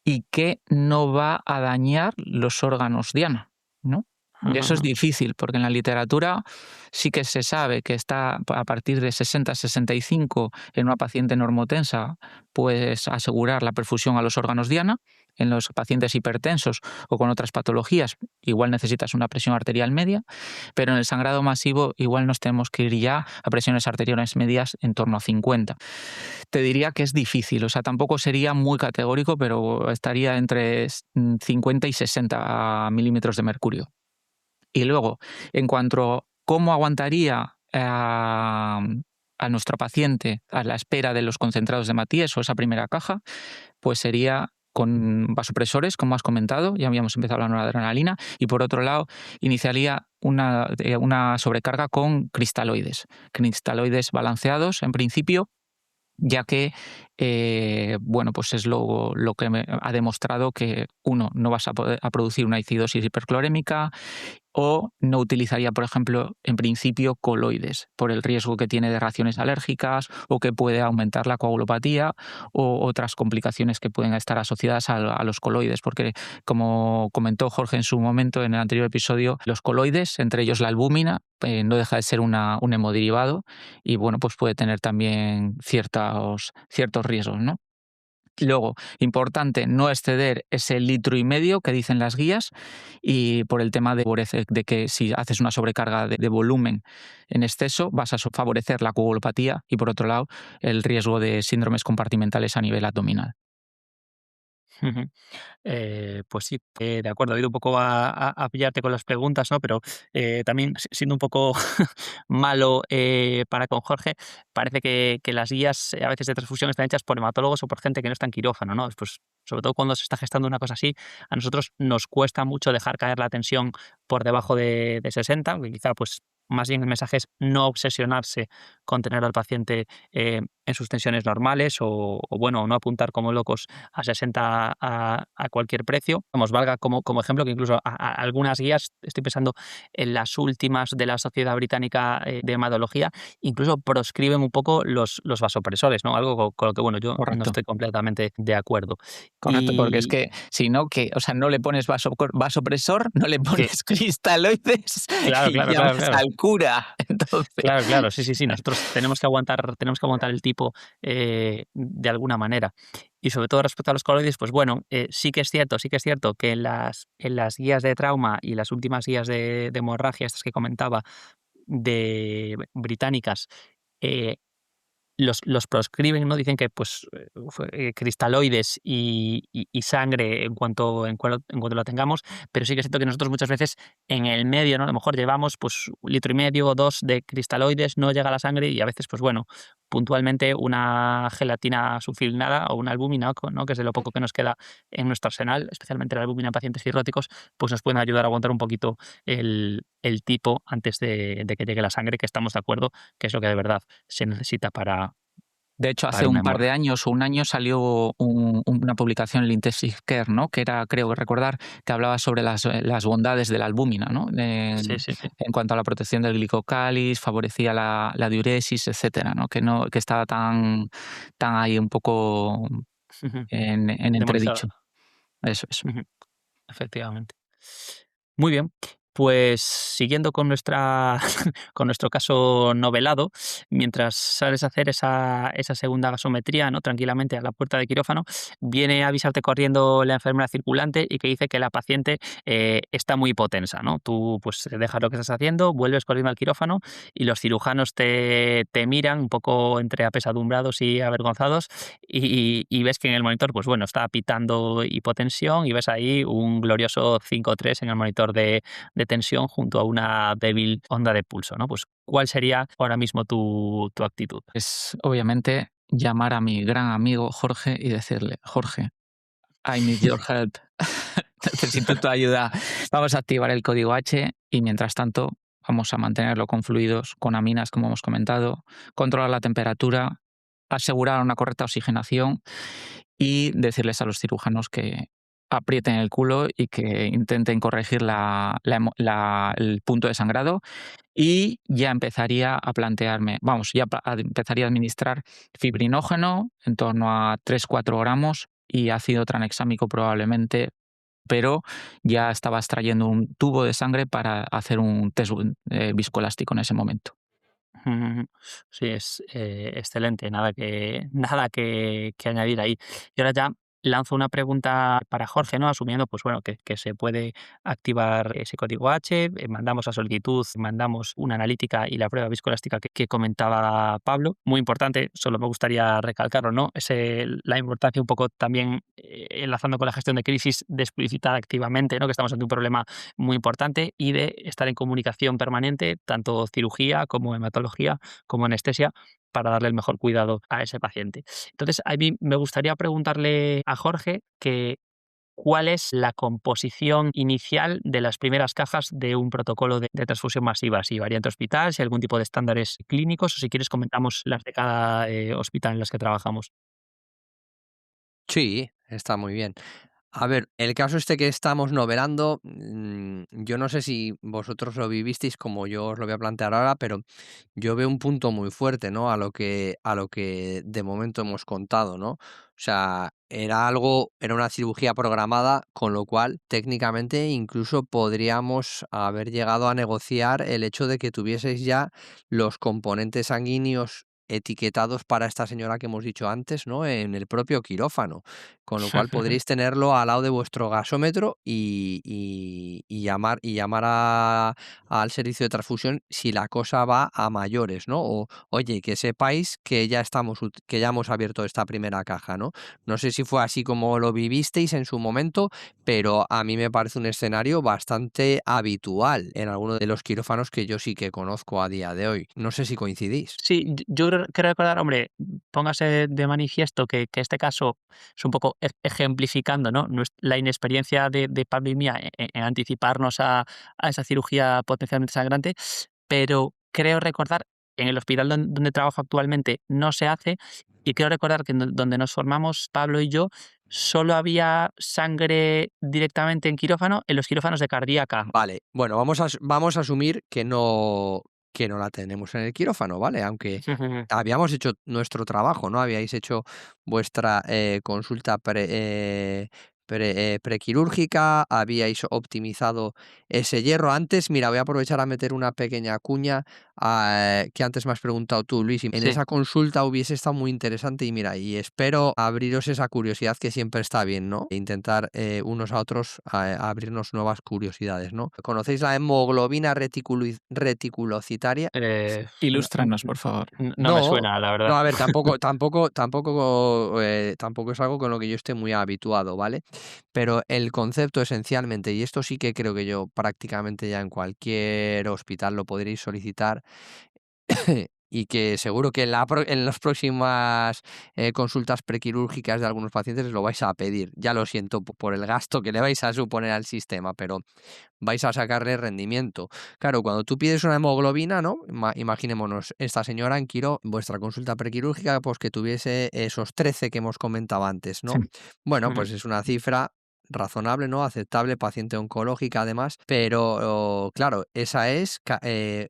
Y qué no va a dañar los órganos diana, ¿no? Y eso es difícil, porque en la literatura sí que se sabe que está a partir de 60-65 en una paciente normotensa, puedes asegurar la perfusión a los órganos diana. En los pacientes hipertensos o con otras patologías, igual necesitas una presión arterial media, pero en el sangrado masivo igual nos tenemos que ir ya a presiones arteriales medias en torno a 50. Te diría que es difícil, o sea, tampoco sería muy categórico, pero estaría entre 50 y 60 milímetros de mercurio. Y luego, en cuanto a cómo aguantaría a nuestro paciente a la espera de los concentrados de Matías o esa primera caja, pues sería con vasopresores, como has comentado, ya habíamos empezado la noradrenalina, y por otro lado, iniciaría una sobrecarga con cristaloides balanceados en principio, ya que bueno, pues es lo que ha demostrado que, uno, no vas a producir una acidosis hiperclorémica, o no utilizaría, por ejemplo, en principio coloides, por el riesgo que tiene de reacciones alérgicas o que puede aumentar la coagulopatía o otras complicaciones que pueden estar asociadas a los coloides, porque como comentó Jorge en su momento en el anterior episodio, los coloides, entre ellos la albúmina, no deja de ser un hemodderivado y bueno, pues puede tener también ciertos riesgos, ¿no? Luego, importante no exceder ese 1,5 litros que dicen las guías, y por el tema de que si haces una sobrecarga de volumen en exceso vas a favorecer la coagulopatía y por otro lado el riesgo de síndromes compartimentales a nivel abdominal. Pues sí, de acuerdo, he ido un poco a pillarte con las preguntas, ¿no? Pero también siendo un poco malo para con Jorge, parece que las guías a veces de transfusión están hechas por hematólogos o por gente que no está en quirófano, ¿no? Pues sobre todo cuando se está gestando una cosa así, a nosotros nos cuesta mucho dejar caer la tensión por debajo de 60, aunque quizá pues más bien el mensaje es no obsesionarse con tener al paciente en sus tensiones normales o bueno, no apuntar como locos a 60 a cualquier precio. Vamos, valga como ejemplo que incluso algunas guías, estoy pensando en las últimas de la Sociedad Británica de Hematología, incluso proscriben un poco los vasopresores, ¿no? Algo con lo que, bueno, yo no Correcto. estoy completamente de acuerdo. Correcto, porque es Y que si no, o sea, no le pones vasopresor, no le pones cristaloides claro, y claro, claro, llamas claro. al cura. Entonces, Claro, sí. Nosotros tenemos que aguantar el tipo de alguna manera. Y sobre todo respecto a los coloides, pues bueno, sí que es cierto que en las guías de trauma y las últimas guías de hemorragia, estas que comentaba, de británicas, eh, los proscriben, ¿no? Dicen que pues cristaloides y sangre en cuanto lo tengamos, pero sí que es cierto que nosotros muchas veces en el medio, ¿no? A lo mejor llevamos pues 1,5 litros o 2 de cristaloides, no llega la sangre y a veces pues bueno, puntualmente una gelatina sulfinada o una albúmina, ¿no? Que es de lo poco que nos queda en nuestro arsenal, especialmente la albúmina en pacientes cirróticos, pues nos pueden ayudar a aguantar un poquito el tipo antes de que llegue la sangre, que estamos de acuerdo que es lo que de verdad se necesita de hecho, hace para una un par de hemorragia. años o un año salió una publicación en el Intensive Care, ¿no? Que era, creo recordar, que hablaba sobre las bondades de la albúmina, ¿no? Sí. En cuanto a la protección del glicocális, favorecía la diuresis, etcétera, ¿no? Que estaba tan ahí un poco en Demonizado. entredicho. Eso es. Ujú, efectivamente. Muy bien, pues siguiendo con nuestra con nuestro caso novelado, mientras sales a hacer esa segunda gasometría, ¿no? Tranquilamente a la puerta de quirófano, viene a avisarte corriendo la enfermera circulante y que dice que la paciente está muy hipotensa, ¿no? Tú pues dejas lo que estás haciendo, vuelves corriendo al quirófano y los cirujanos te miran un poco entre apesadumbrados y avergonzados y ves que en el monitor, pues bueno, está pitando hipotensión y ves ahí un glorioso 5,3 en el monitor de tensión junto a una débil onda de pulso, ¿no? Pues, ¿cuál sería ahora mismo tu actitud? Es obviamente llamar a mi gran amigo Jorge y decirle: Jorge, I need your help. necesito tu ayuda. Vamos a activar el código H y mientras tanto vamos a mantenerlo con fluidos, con aminas, como hemos comentado, controlar la temperatura, asegurar una correcta oxigenación y decirles a los cirujanos que aprieten el culo y que intenten corregir el punto de sangrado y ya empezaría a plantearme, empezaría a administrar fibrinógeno en torno a 3-4 gramos y ácido tranexámico probablemente, pero ya estaba extrayendo un tubo de sangre para hacer un test viscoelástico en ese momento. Sí, es excelente, nada que añadir ahí. Y ahora ya lanzo una pregunta para Jorge, ¿no? Asumiendo, pues bueno, que se puede activar ese código H, mandamos la solicitud, mandamos una analítica y la prueba viscoelástica que comentaba Pablo. Muy importante, solo me gustaría recalcarlo, ¿no? La importancia un poco también, enlazando con la gestión de crisis, de explicitar activamente, ¿no? Que estamos ante un problema muy importante y de estar en comunicación permanente, tanto cirugía como hematología, como anestesia, para darle el mejor cuidado a ese paciente. Entonces, a mí me gustaría preguntarle a Jorge que cuál es la composición inicial de las primeras cajas de un protocolo de transfusión masiva, si variante hospital, si hay algún tipo de estándares clínicos o si quieres comentamos las de cada hospital en las que trabajamos. Sí, está muy bien. A ver, el caso este que estamos novelando, yo no sé si vosotros lo vivisteis como yo os lo voy a plantear ahora, pero yo veo un punto muy fuerte, ¿no? A lo que de momento hemos contado, ¿no? O sea, era una cirugía programada, con lo cual técnicamente incluso podríamos haber llegado a negociar el hecho de que tuvieseis ya los componentes sanguíneos etiquetados para esta señora que hemos dicho antes, ¿no? En el propio quirófano. Con lo cual podréis tenerlo al lado de vuestro gasómetro y llamar al servicio de transfusión si la cosa va a mayores, ¿no? O, oye, que sepáis que que ya hemos abierto esta primera caja, ¿no? No sé si fue así como lo vivisteis en su momento, pero a mí me parece un escenario bastante habitual en alguno de los quirófanos que yo sí que conozco a día de hoy. No sé si coincidís. Sí, yo creo recordar, hombre, póngase de manifiesto que este caso es un poco ejemplificando, ¿no? La inexperiencia de Pablo y mía en anticiparnos a esa cirugía potencialmente sangrante, pero creo recordar en el hospital donde trabajo actualmente no se hace y creo recordar que donde nos formamos Pablo y yo solo había sangre directamente en quirófano, en los quirófanos de cardíaca. Vale, bueno, vamos a asumir que no la tenemos en el quirófano, ¿vale? Aunque habíamos hecho nuestro trabajo, ¿no? Habíais hecho vuestra consulta prequirúrgica, habíais optimizado ese hierro. Antes, mira, voy a aprovechar a meter una pequeña cuña que antes me has preguntado tú, Luis, y en Sí. esa consulta hubiese estado muy interesante y mira, y espero abriros esa curiosidad que siempre está bien, ¿no? E intentar unos a otros abrirnos nuevas curiosidades, ¿no? ¿Conocéis la hemoglobina reticulocitaria? No, Ilústranos, por favor. no me No, suena, la no, verdad. a ver, tampoco es algo con lo que yo esté muy habituado, ¿vale? Pero el concepto esencialmente, y esto sí que creo que yo prácticamente ya en cualquier hospital lo podréis solicitar, y que seguro que en las próximas consultas prequirúrgicas de algunos pacientes lo vais a pedir. Ya lo siento por el gasto que le vais a suponer al sistema, pero vais a sacarle rendimiento. Claro, cuando tú pides una hemoglobina, ¿no? Imaginémonos, esta señora en vuestra consulta prequirúrgica, pues que tuviese esos 13 que hemos comentado antes, ¿no? Bueno, pues es una cifra razonable, ¿no? Aceptable, paciente oncológica además, pero claro, esa es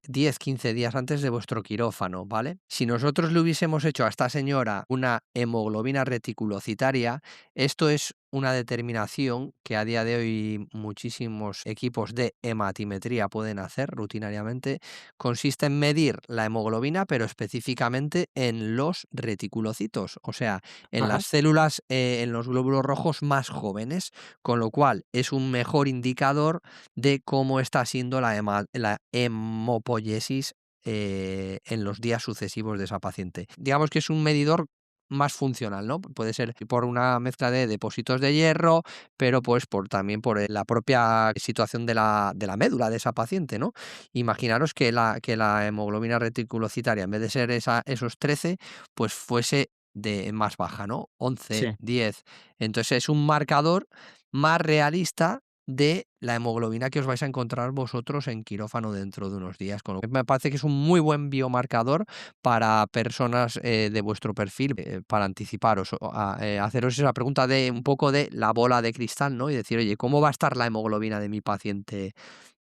10, 15 días antes de vuestro quirófano, ¿vale? Si nosotros le hubiésemos hecho a esta señora una hemoglobina reticulocitaria, esto es una determinación que a día de hoy muchísimos equipos de hematimetría pueden hacer rutinariamente. Consiste en medir la hemoglobina, pero específicamente en los reticulocitos, o sea, en Ajá. las células, en los glóbulos rojos más jóvenes, con lo cual es un mejor indicador de cómo está siendo la hemopoiesis en los días sucesivos de esa paciente. Digamos que es un medidor más funcional, ¿no? Puede ser por una mezcla de depósitos de hierro, pero pues también por la propia situación de la médula de esa paciente, ¿no? Imaginaros que la hemoglobina reticulocitaria, en vez de ser esos 13, pues fuese de más baja, ¿no? 11, Sí. 10. Entonces es un marcador más realista de la hemoglobina que os vais a encontrar vosotros en quirófano dentro de unos días. Con lo que me parece que es un muy buen biomarcador para personas de vuestro perfil, para anticiparos, haceros esa pregunta de un poco de la bola de cristal, ¿no? Y decir, oye, ¿cómo va a estar la hemoglobina de mi paciente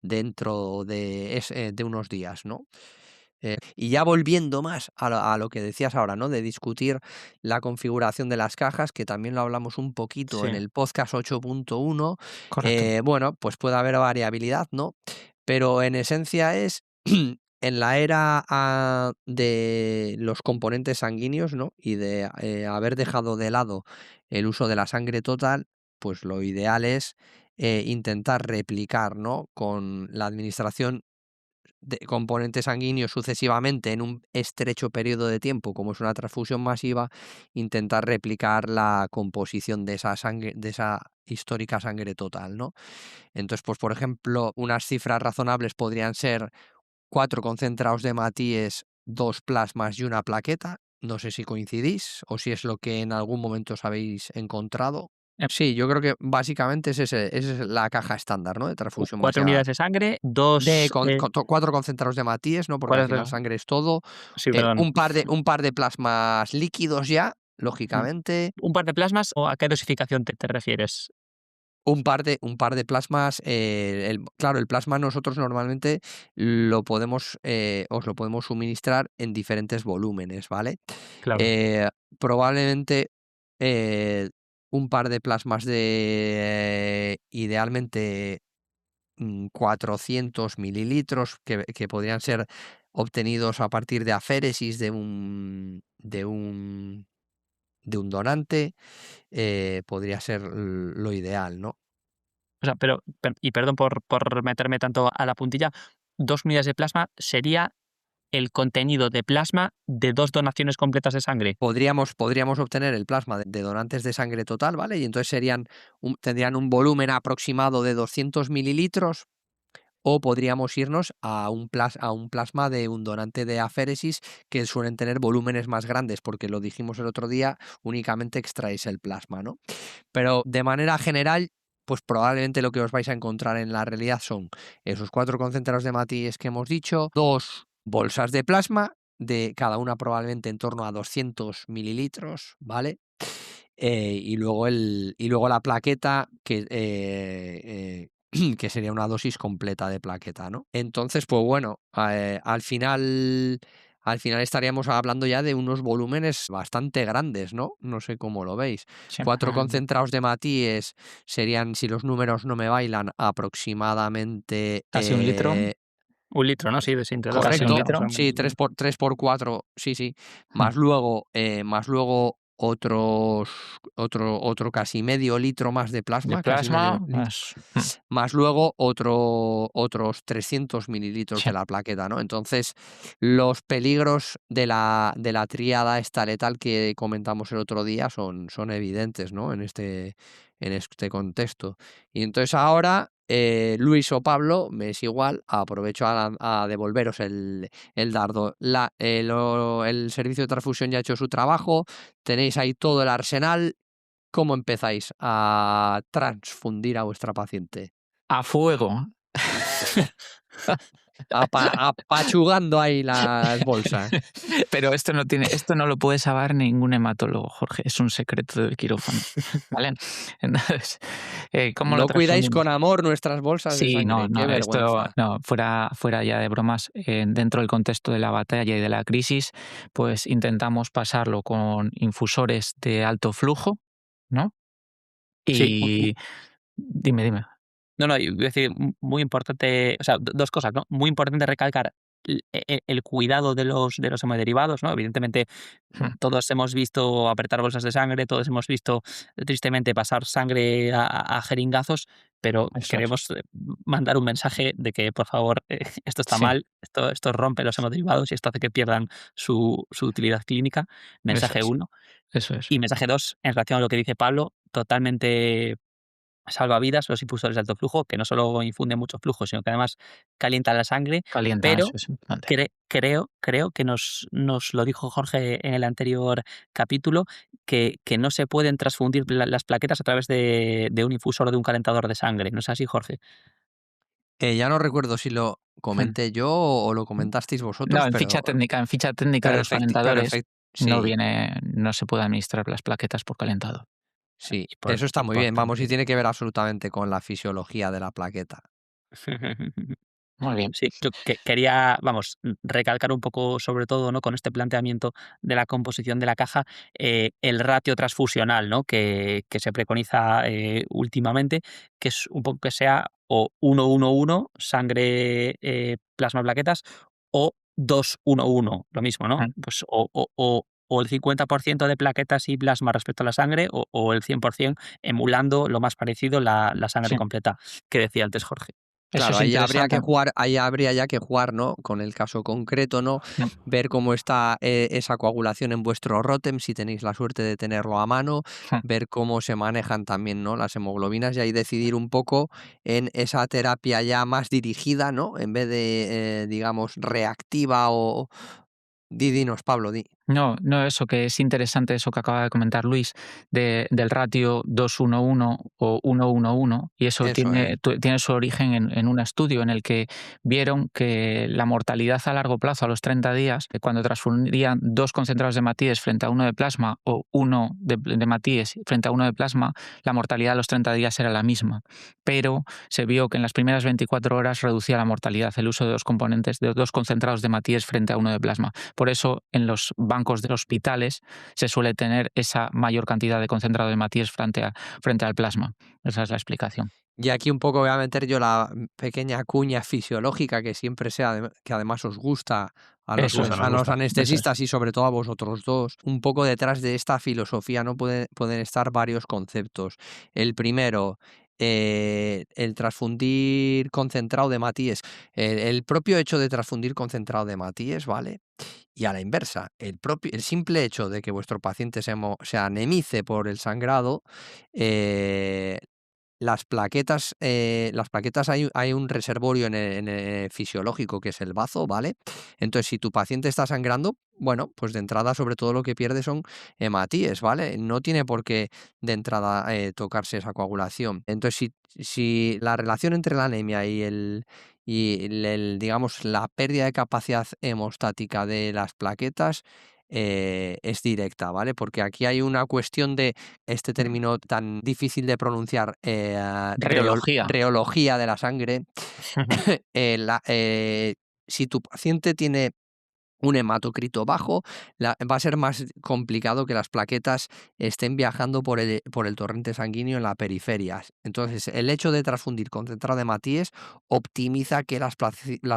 dentro de unos días, ¿no? Y ya volviendo más a lo que decías ahora, ¿no? De discutir la configuración de las cajas, que también lo hablamos un poquito Sí, en el podcast 8.1, Correcto. bueno, pues puede haber variabilidad, ¿no? Pero en esencia es en la era de los componentes sanguíneos, ¿no? Y de haber dejado de lado el uso de la sangre total, pues lo ideal es intentar replicar, ¿no? Con la administración de componentes sanguíneos sucesivamente en un estrecho periodo de tiempo, como es una transfusión masiva, intentar replicar la composición de esa sangre, de esa histórica sangre total, ¿no? Entonces, pues por ejemplo, unas cifras razonables podrían ser 4 concentrados de Matías, 2 plasmas y una plaqueta. No sé si coincidís o si es lo que en algún momento os habéis encontrado. Sí, yo creo que básicamente esa es la caja estándar, ¿no? De transfusión 4 masiva. unidades de sangre, De 2... 4 concentrados de Matías, ¿no? Porque al final sangre es todo. Sí, perdón. Un par de plasmas líquidos ya, lógicamente. ¿Un par de plasmas o a qué dosificación te refieres? Un par de plasmas. Claro, el plasma nosotros normalmente lo podemos, os lo podemos suministrar en diferentes volúmenes, ¿vale? Claro. Eh, Probablemente eh, un par de plasmas de idealmente 400 mililitros que podrían ser obtenidos a partir de aféresis de un donante, podría ser lo ideal, ¿no? O sea, pero, y perdón por meterme tanto a la puntilla, 2 unidades de plasma sería el contenido de plasma de 2 donaciones completas de sangre. Podríamos obtener el plasma de donantes de sangre total, ¿vale? Y entonces tendrían un volumen aproximado de 200 mililitros. O podríamos irnos a un plasma de un donante de aféresis que suelen tener volúmenes más grandes, porque lo dijimos el otro día, únicamente extraéis el plasma, ¿no? Pero de manera general, pues probablemente lo que os vais a encontrar en la realidad son esos 4 concentrados de Matías que hemos dicho, 2 bolsas de plasma, de cada una probablemente en torno a 200 mililitros, ¿vale? Y luego la plaqueta que sería una dosis completa de plaqueta, ¿no? Entonces, pues bueno, al final estaríamos hablando ya de unos volúmenes bastante grandes, ¿no? No sé cómo lo veis. Sí. 4 concentrados de Matías serían, si los números no me bailan, aproximadamente... Casi un litro. 1 litro, ¿no? Sí, de Casi un Correcto, litro. sí, 3 por 4, sí, sí. Más luego otro casi medio litro más de De plasma, casi plasma, medio litro. más. Más luego otros 300 mililitros Sí. de la plaqueta, ¿no? Entonces, los peligros de la tríada esta letal que comentamos el otro día son evidentes, ¿no? En este contexto. Y entonces ahora, Luis o Pablo, me es igual, aprovecho a devolveros el dardo. El servicio de transfusión ya ha hecho su trabajo, tenéis ahí todo el arsenal. ¿Cómo empezáis a transfundir a vuestra paciente? A fuego. Apachugando ahí las bolsas. Pero esto no lo puede saber ningún hematólogo, Jorge. Es un secreto del quirófano. ¿Vale? Entonces, ¿cómo lo No cuidáis transfundimos? con amor nuestras bolsas de Sí, sangre. Qué esto, vergüenza. no, fuera ya de bromas, dentro del contexto de la batalla y de la crisis, pues intentamos pasarlo con infusores de alto flujo, ¿no? Sí. Y dime. No, iba a decir, muy importante, o sea, 2 cosas, ¿no? Muy importante recalcar el cuidado de los hemoderivados, ¿no? Evidentemente, todos hemos visto apretar bolsas de sangre, todos hemos visto, tristemente, pasar sangre a jeringazos, pero Eso es. queremos mandar un mensaje de que, por favor, esto está Sí. mal, esto rompe los hemoderivados y esto hace que pierdan su utilidad clínica. Mensaje Eso es. 1. Eso es. Y mensaje 2, en relación a lo que dice Pablo, totalmente salvavidas, los infusores de alto flujo, que no solo infunden mucho flujo, sino que además calientan la sangre, Calienta, eso pero es importante. creo que nos lo dijo Jorge en el anterior capítulo, que no se pueden transfundir las plaquetas a través de un infusor o de un calentador de sangre. ¿No es así, Jorge? Ya no recuerdo si lo Hmm. comenté yo o lo comentasteis No, vosotros, en ficha técnica de los pero calentadores sí, no se puede administrar las plaquetas por calentado. sí, Y eso está muy bien, vamos, y importante. tiene que ver absolutamente con la fisiología de la plaqueta. Muy bien. Sí, yo quería, vamos, recalcar un poco, sobre todo, ¿no? Con este planteamiento de la composición de la caja, el ratio transfusional, ¿no? Que se preconiza últimamente, que es un poco que sea o 1-1-1, sangre, plasma, plaquetas, o 2-1-1, lo mismo, ¿no? Mm, Pues o el 50% de plaquetas y plasma respecto a la sangre, o el 100% emulando lo más parecido la sangre sí, completa, que decía antes Jorge. eso Claro, es interesante. ahí habría ya que jugar, ¿no? Con el caso concreto, ¿no? Mm, Ver cómo está esa coagulación en vuestro rótem, si tenéis la suerte de tenerlo a mano, mm. ver cómo se manejan también, ¿no? Las hemoglobinas y ahí decidir un poco en esa terapia ya más dirigida, ¿no? En vez de, digamos, reactiva o... Dinos, Pablo, di. No, no, eso que es interesante, eso que acaba de comentar Luis, del ratio 2-1-1 o 1-1-1, y eso Eso es. tiene su origen en un estudio en el que vieron que la mortalidad a largo plazo, a los 30 días, que cuando transfundían 2 concentrados de hematíes frente a uno de plasma o uno de hematíes frente a uno de plasma, la mortalidad a los 30 días era la misma. Pero se vio que en las primeras 24 horas reducía la mortalidad el uso de 2 componentes, de 2 concentrados de hematíes frente a uno de plasma. Por eso, en los bancos de hospitales se suele tener esa mayor cantidad de concentrado de hematíes frente al plasma. Esa es la explicación. Y aquí un poco voy a meter yo la pequeña cuña fisiológica que siempre sea, que además os gusta a Nos los, Eso gusta, es, nos a los gusta. eso es. anestesistas y sobre todo a vosotros dos. Un poco detrás de esta filosofía no pueden estar varios conceptos. El primero, el transfundir concentrado de hematíes. El propio hecho de transfundir concentrado de hematíes, ¿vale? Y a la inversa, el simple hecho de que vuestro paciente se anemice por el sangrado, las plaquetas hay un reservorio fisiológico que es el bazo, ¿vale? Entonces, si tu paciente está sangrando, bueno, pues de entrada, sobre todo lo que pierde son hematíes, ¿vale? No tiene por qué de entrada tocarse esa coagulación. Entonces, si la relación entre la anemia digamos, la pérdida de capacidad hemostática de las plaquetas es directa, ¿vale? Porque aquí hay una cuestión de este término tan difícil de pronunciar, Reología. reología de la sangre. Si tu paciente tiene un hematocrito bajo, va a ser más complicado que las plaquetas estén viajando por el torrente sanguíneo en la periferia. Entonces, el hecho de transfundir concentrado de hematíes optimiza que las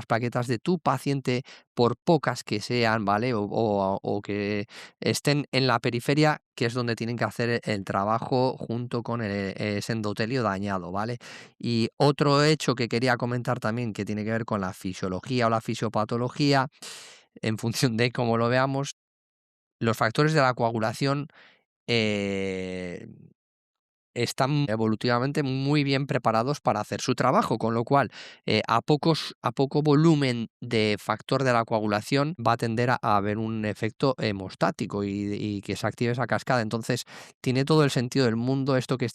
plaquetas de tu paciente, por pocas que sean, ¿vale? O que estén en la periferia, que es donde tienen que hacer el trabajo junto con ese endotelio dañado, ¿vale? Y otro hecho que quería comentar también, que tiene que ver con la fisiología o la fisiopatología, en función de cómo lo veamos, los factores de la coagulación eh, están evolutivamente muy bien preparados para hacer su trabajo, con lo cual a poco volumen de factor de la coagulación va a tender a haber un efecto hemostático y que se active esa cascada. Entonces tiene todo el sentido del mundo esto que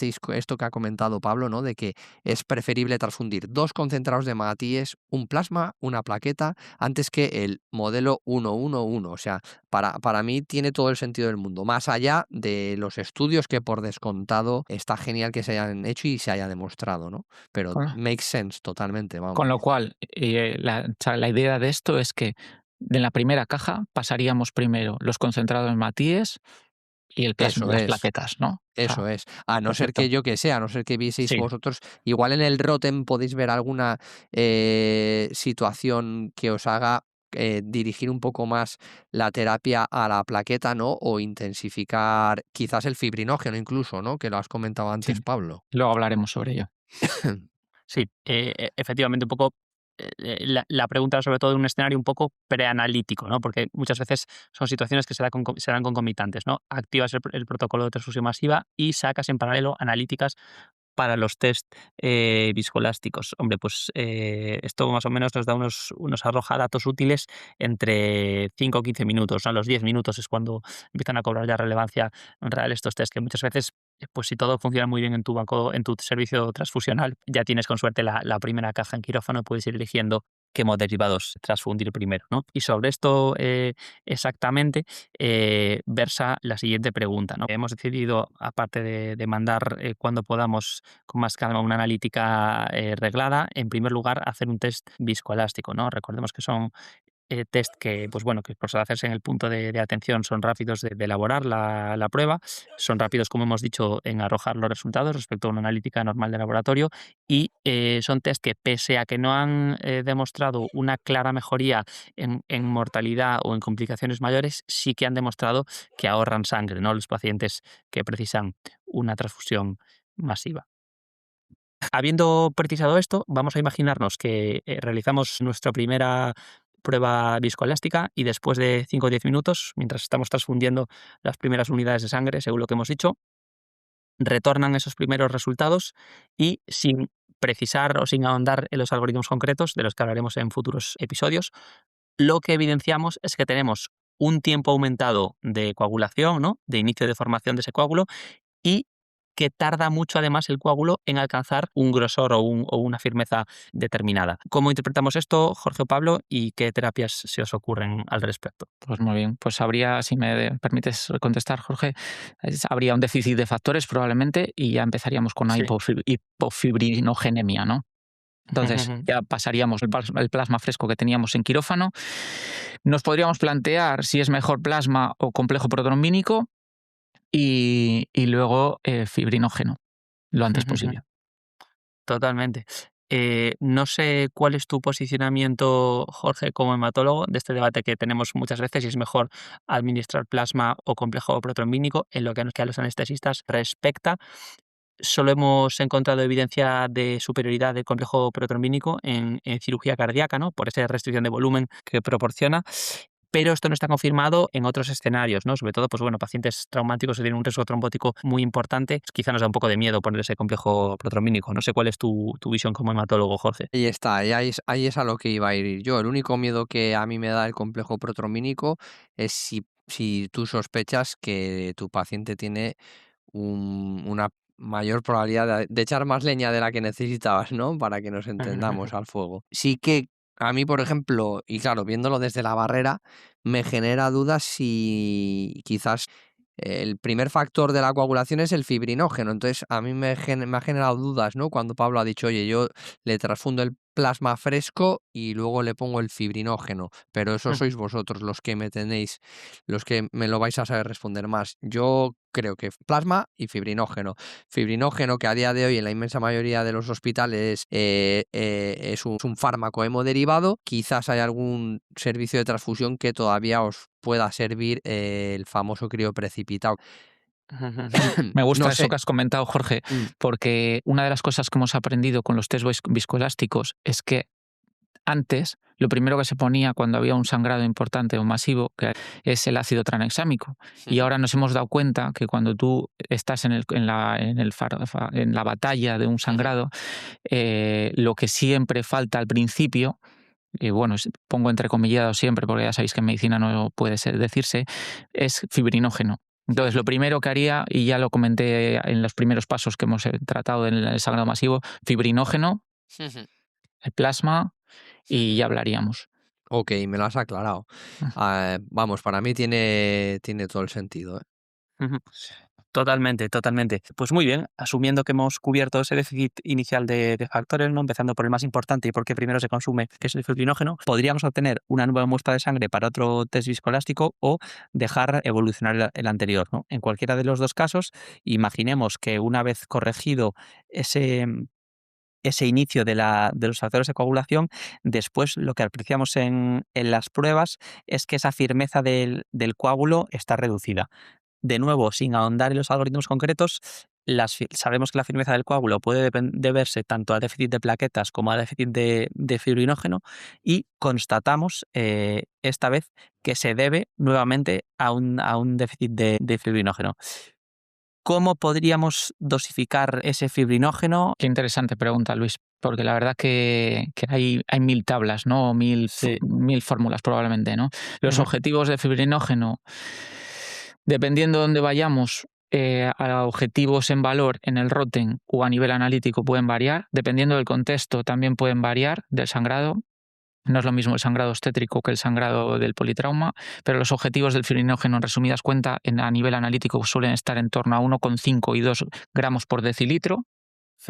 ha comentado Pablo, ¿no? De que es preferible transfundir 2 concentrados de hematíes, un plasma, una plaqueta, antes que el modelo 1-1-1. O sea, para mí tiene todo el sentido del mundo, más allá de los estudios que por descontado está genial que se hayan hecho y se haya demostrado, ¿no? Pero Con, makes sense totalmente, con vamos. lo cual, o sea, la idea de esto es que en la primera caja pasaríamos primero los concentrados de hematíes y el plasma, Eso las es, plaquetas, ¿no? O eso sea, es. A no ser perfecto. que yo que sé, a no ser que vieseis Sí, vosotros, igual en el Rotem podéis ver alguna situación que os haga dirigir un poco más la terapia a la plaqueta, ¿no? O intensificar quizás el fibrinógeno incluso, ¿no? Que lo has comentado sí. antes, Pablo. Luego hablaremos sobre ello. Sí, efectivamente, un poco la pregunta sobre todo en un escenario un poco preanalítico, ¿no? Porque muchas veces son situaciones que se dan concomitantes, ¿no? Activas el protocolo de transfusión masiva y sacas en paralelo analíticas para los test viscoelásticos? Hombre, pues esto más o menos nos arroja datos útiles entre 5 o 15 minutos. A los 10 minutos es cuando empiezan a cobrar ya relevancia real estos test, que muchas veces, pues si todo funciona muy bien en tu banco, en tu servicio transfusional, ya tienes con suerte la primera caja en quirófano, puedes ir eligiendo qué hemoderivados transfundir primero, ¿no? Y sobre esto exactamente versa la siguiente pregunta, ¿no? Hemos decidido, aparte de mandar cuando podamos con más calma una analítica reglada, en primer lugar hacer un test viscoelástico, ¿no? Recordemos que son test que, pues bueno, que por hacerse en el punto de atención son rápidos de elaborar la prueba, son rápidos, como hemos dicho, en arrojar los resultados respecto a una analítica normal de laboratorio y son test que, pese a que no han demostrado una clara mejoría en mortalidad o en complicaciones mayores, sí que han demostrado que ahorran sangre, ¿no? Los pacientes que precisan una transfusión masiva. Habiendo precisado esto, vamos a imaginarnos que realizamos nuestra primera prueba viscoelástica y después de 5 o 10 minutos, mientras estamos transfundiendo las primeras unidades de sangre, según lo que hemos dicho, retornan esos primeros resultados y, sin precisar o sin ahondar en los algoritmos concretos, de los que hablaremos en futuros episodios, lo que evidenciamos es que tenemos un tiempo aumentado de coagulación, ¿no? De inicio de formación de ese coágulo, y que tarda mucho además el coágulo en alcanzar un grosor o una firmeza determinada. ¿Cómo interpretamos esto, Jorge o Pablo, y qué terapias se os ocurren al respecto? Pues muy bien, pues habría, si me permites contestar, Jorge, habría un déficit de factores probablemente y ya empezaríamos con una Sí. hipofibrinogenemia, ¿no? Entonces ya pasaríamos el plasma fresco que teníamos en quirófano. Nos podríamos plantear si es mejor plasma o complejo protrombínico y luego fibrinógeno lo antes posible. Totalmente. No sé cuál es tu posicionamiento, Jorge, como hematólogo, de este debate que tenemos muchas veces, si es mejor administrar plasma o complejo protrombínico. En lo que a los anestesistas respecta, solo hemos encontrado evidencia de superioridad del complejo protrombínico en cirugía cardíaca, ¿no? Por esa restricción de volumen que proporciona. Pero esto no está confirmado en otros escenarios, ¿no? Sobre todo, pues bueno, pacientes traumáticos que tienen un riesgo trombótico muy importante, quizá nos da un poco de miedo poner ese complejo protrombínico. No sé cuál es tu visión como hematólogo, Jorge. Ahí está, ahí es a lo que iba a ir yo. El único miedo que a mí me da el complejo protromínico es si tú sospechas que tu paciente tiene una mayor probabilidad de echar más leña de la que necesitabas, ¿no? Para que nos entendamos al fuego. Sí que a mí, por ejemplo, y claro, viéndolo desde la barrera, me genera dudas si quizás el primer factor de la coagulación es el fibrinógeno. Entonces, a mí me ha generado dudas, ¿no? Cuando Pablo ha dicho, oye, yo le transfundo el plasma fresco y luego le pongo el fibrinógeno, pero eso sois vosotros los que me tenéis, los que me lo vais a saber responder más. Yo creo que plasma y fibrinógeno. Fibrinógeno, que a día de hoy en la inmensa mayoría de los hospitales es un fármaco hemoderivado. Quizás hay algún servicio de transfusión que todavía os pueda servir el famoso crioprecipitado. Me gusta No eso sé. que has comentado, Jorge, Mm. porque una de las cosas que hemos aprendido con los test viscoelásticos es que antes lo primero que se ponía cuando había un sangrado importante o masivo que es el ácido tranexámico. Y ahora nos hemos dado cuenta que cuando tú estás en la batalla de un sangrado, lo que siempre falta al principio, y bueno, pongo entrecomillado siempre porque ya sabéis que en medicina no puede decirse, es fibrinógeno. Entonces, lo primero que haría, y ya lo comenté en los primeros pasos que hemos tratado en el sangrado masivo, fibrinógeno, el plasma, y ya hablaríamos. Ok, me lo has aclarado. Vamos, para mí tiene todo el sentido, ¿eh? Ujú. Totalmente, totalmente. Pues muy bien, asumiendo que hemos cubierto ese déficit inicial de factores, ¿no? Empezando por el más importante y porque primero se consume, que es el fibrinógeno, podríamos obtener una nueva muestra de sangre para otro test viscoelástico o dejar evolucionar el anterior, ¿no? En cualquiera de los dos casos, imaginemos que una vez corregido ese inicio de los factores de coagulación, después lo que apreciamos en las pruebas es que esa firmeza del coágulo está reducida. De nuevo, sin ahondar en los algoritmos concretos, sabemos que la firmeza del coágulo puede deberse tanto a déficit de plaquetas como a déficit de fibrinógeno y constatamos esta vez que se debe nuevamente a un déficit de fibrinógeno. ¿cómo podríamos dosificar ese fibrinógeno? Qué interesante pregunta, Luis, porque la verdad que hay 1000 tablas, ¿no? O Sí. 1000 fórmulas probablemente, ¿no? Los objetivos de fibrinógeno, dependiendo de dónde vayamos, a objetivos en valor en el ROTEM o a nivel analítico pueden variar. Dependiendo del contexto también pueden variar del sangrado. No es lo mismo el sangrado obstétrico que el sangrado del politrauma, pero los objetivos del fibrinógeno, en resumidas cuentas, a nivel analítico suelen estar en torno a 1,5 y 2 gramos por decilitro.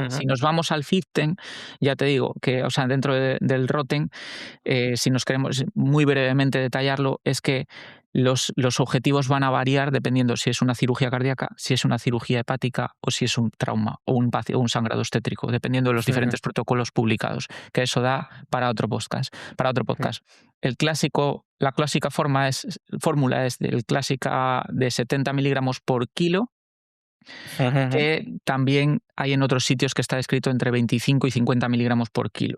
Si nos vamos al FIBTEM, ya te digo que, o sea, dentro del ROTEM, si nos queremos muy brevemente detallarlo, es que los objetivos van a variar dependiendo si es una cirugía cardíaca, si es una cirugía hepática o si es un trauma o un sangrado obstétrico, dependiendo de los diferentes protocolos publicados, que eso da para otro podcast. La clásica fórmula es clásica de 70 miligramos por kilo, que también hay en otros sitios que está descrito entre 25 y 50 miligramos por kilo.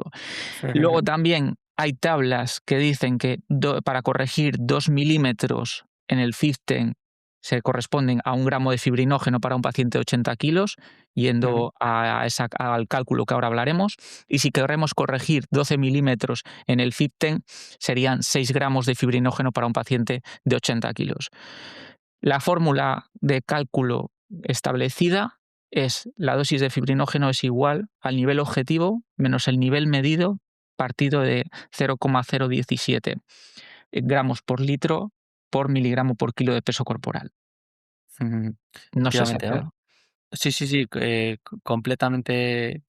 Luego también hay tablas que dicen que para corregir 2 milímetros en el FIBTEM se corresponden a 1 gramo de fibrinógeno para un paciente de 80 kilos, yendo al cálculo que ahora hablaremos. Y si queremos corregir 12 milímetros en el FIBTEM, serían 6 gramos de fibrinógeno para un paciente de 80 kilos. La fórmula de cálculo establecida es la dosis de fibrinógeno es igual al nivel objetivo menos el nivel medido partido de 0,017 gramos por litro por miligramo por kilo de peso corporal. No sé si Efectivamente, ¿no? Sí, completamente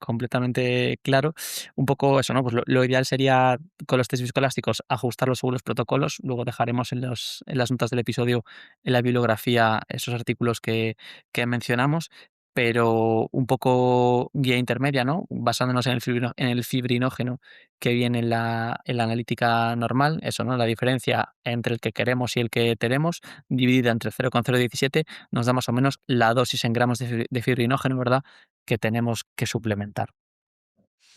claro. Un poco eso, ¿no? Pues lo ideal sería con los test viscoelásticos ajustarlos según los protocolos. Luego dejaremos en las notas del episodio, en la bibliografía, esos artículos que mencionamos, pero un poco guía intermedia, ¿no? Basándonos en el fibrinógeno que viene en la analítica normal, eso, ¿no? La diferencia entre el que queremos y el que tenemos, dividida entre 0,017, nos da más o menos la dosis en gramos de fibrinógeno, ¿verdad?, que tenemos que suplementar.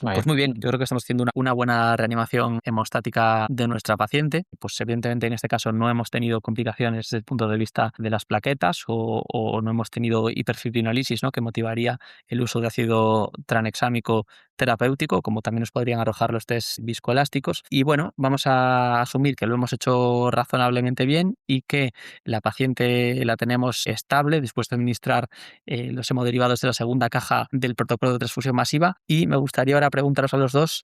Pues muy bien, yo creo que estamos haciendo una buena reanimación hemostática de nuestra paciente. Pues evidentemente en este caso no hemos tenido complicaciones desde el punto de vista de las plaquetas o no hemos tenido hiperfibrinolisis, ¿no?, que motivaría el uso de ácido tranexámico terapéutico, como también nos podrían arrojar los test viscoelásticos. Y bueno, vamos a asumir que lo hemos hecho razonablemente bien y que la paciente la tenemos estable después de administrar los hemoderivados de la segunda caja del protocolo de transfusión masiva. Y me gustaría ahora preguntaros a los dos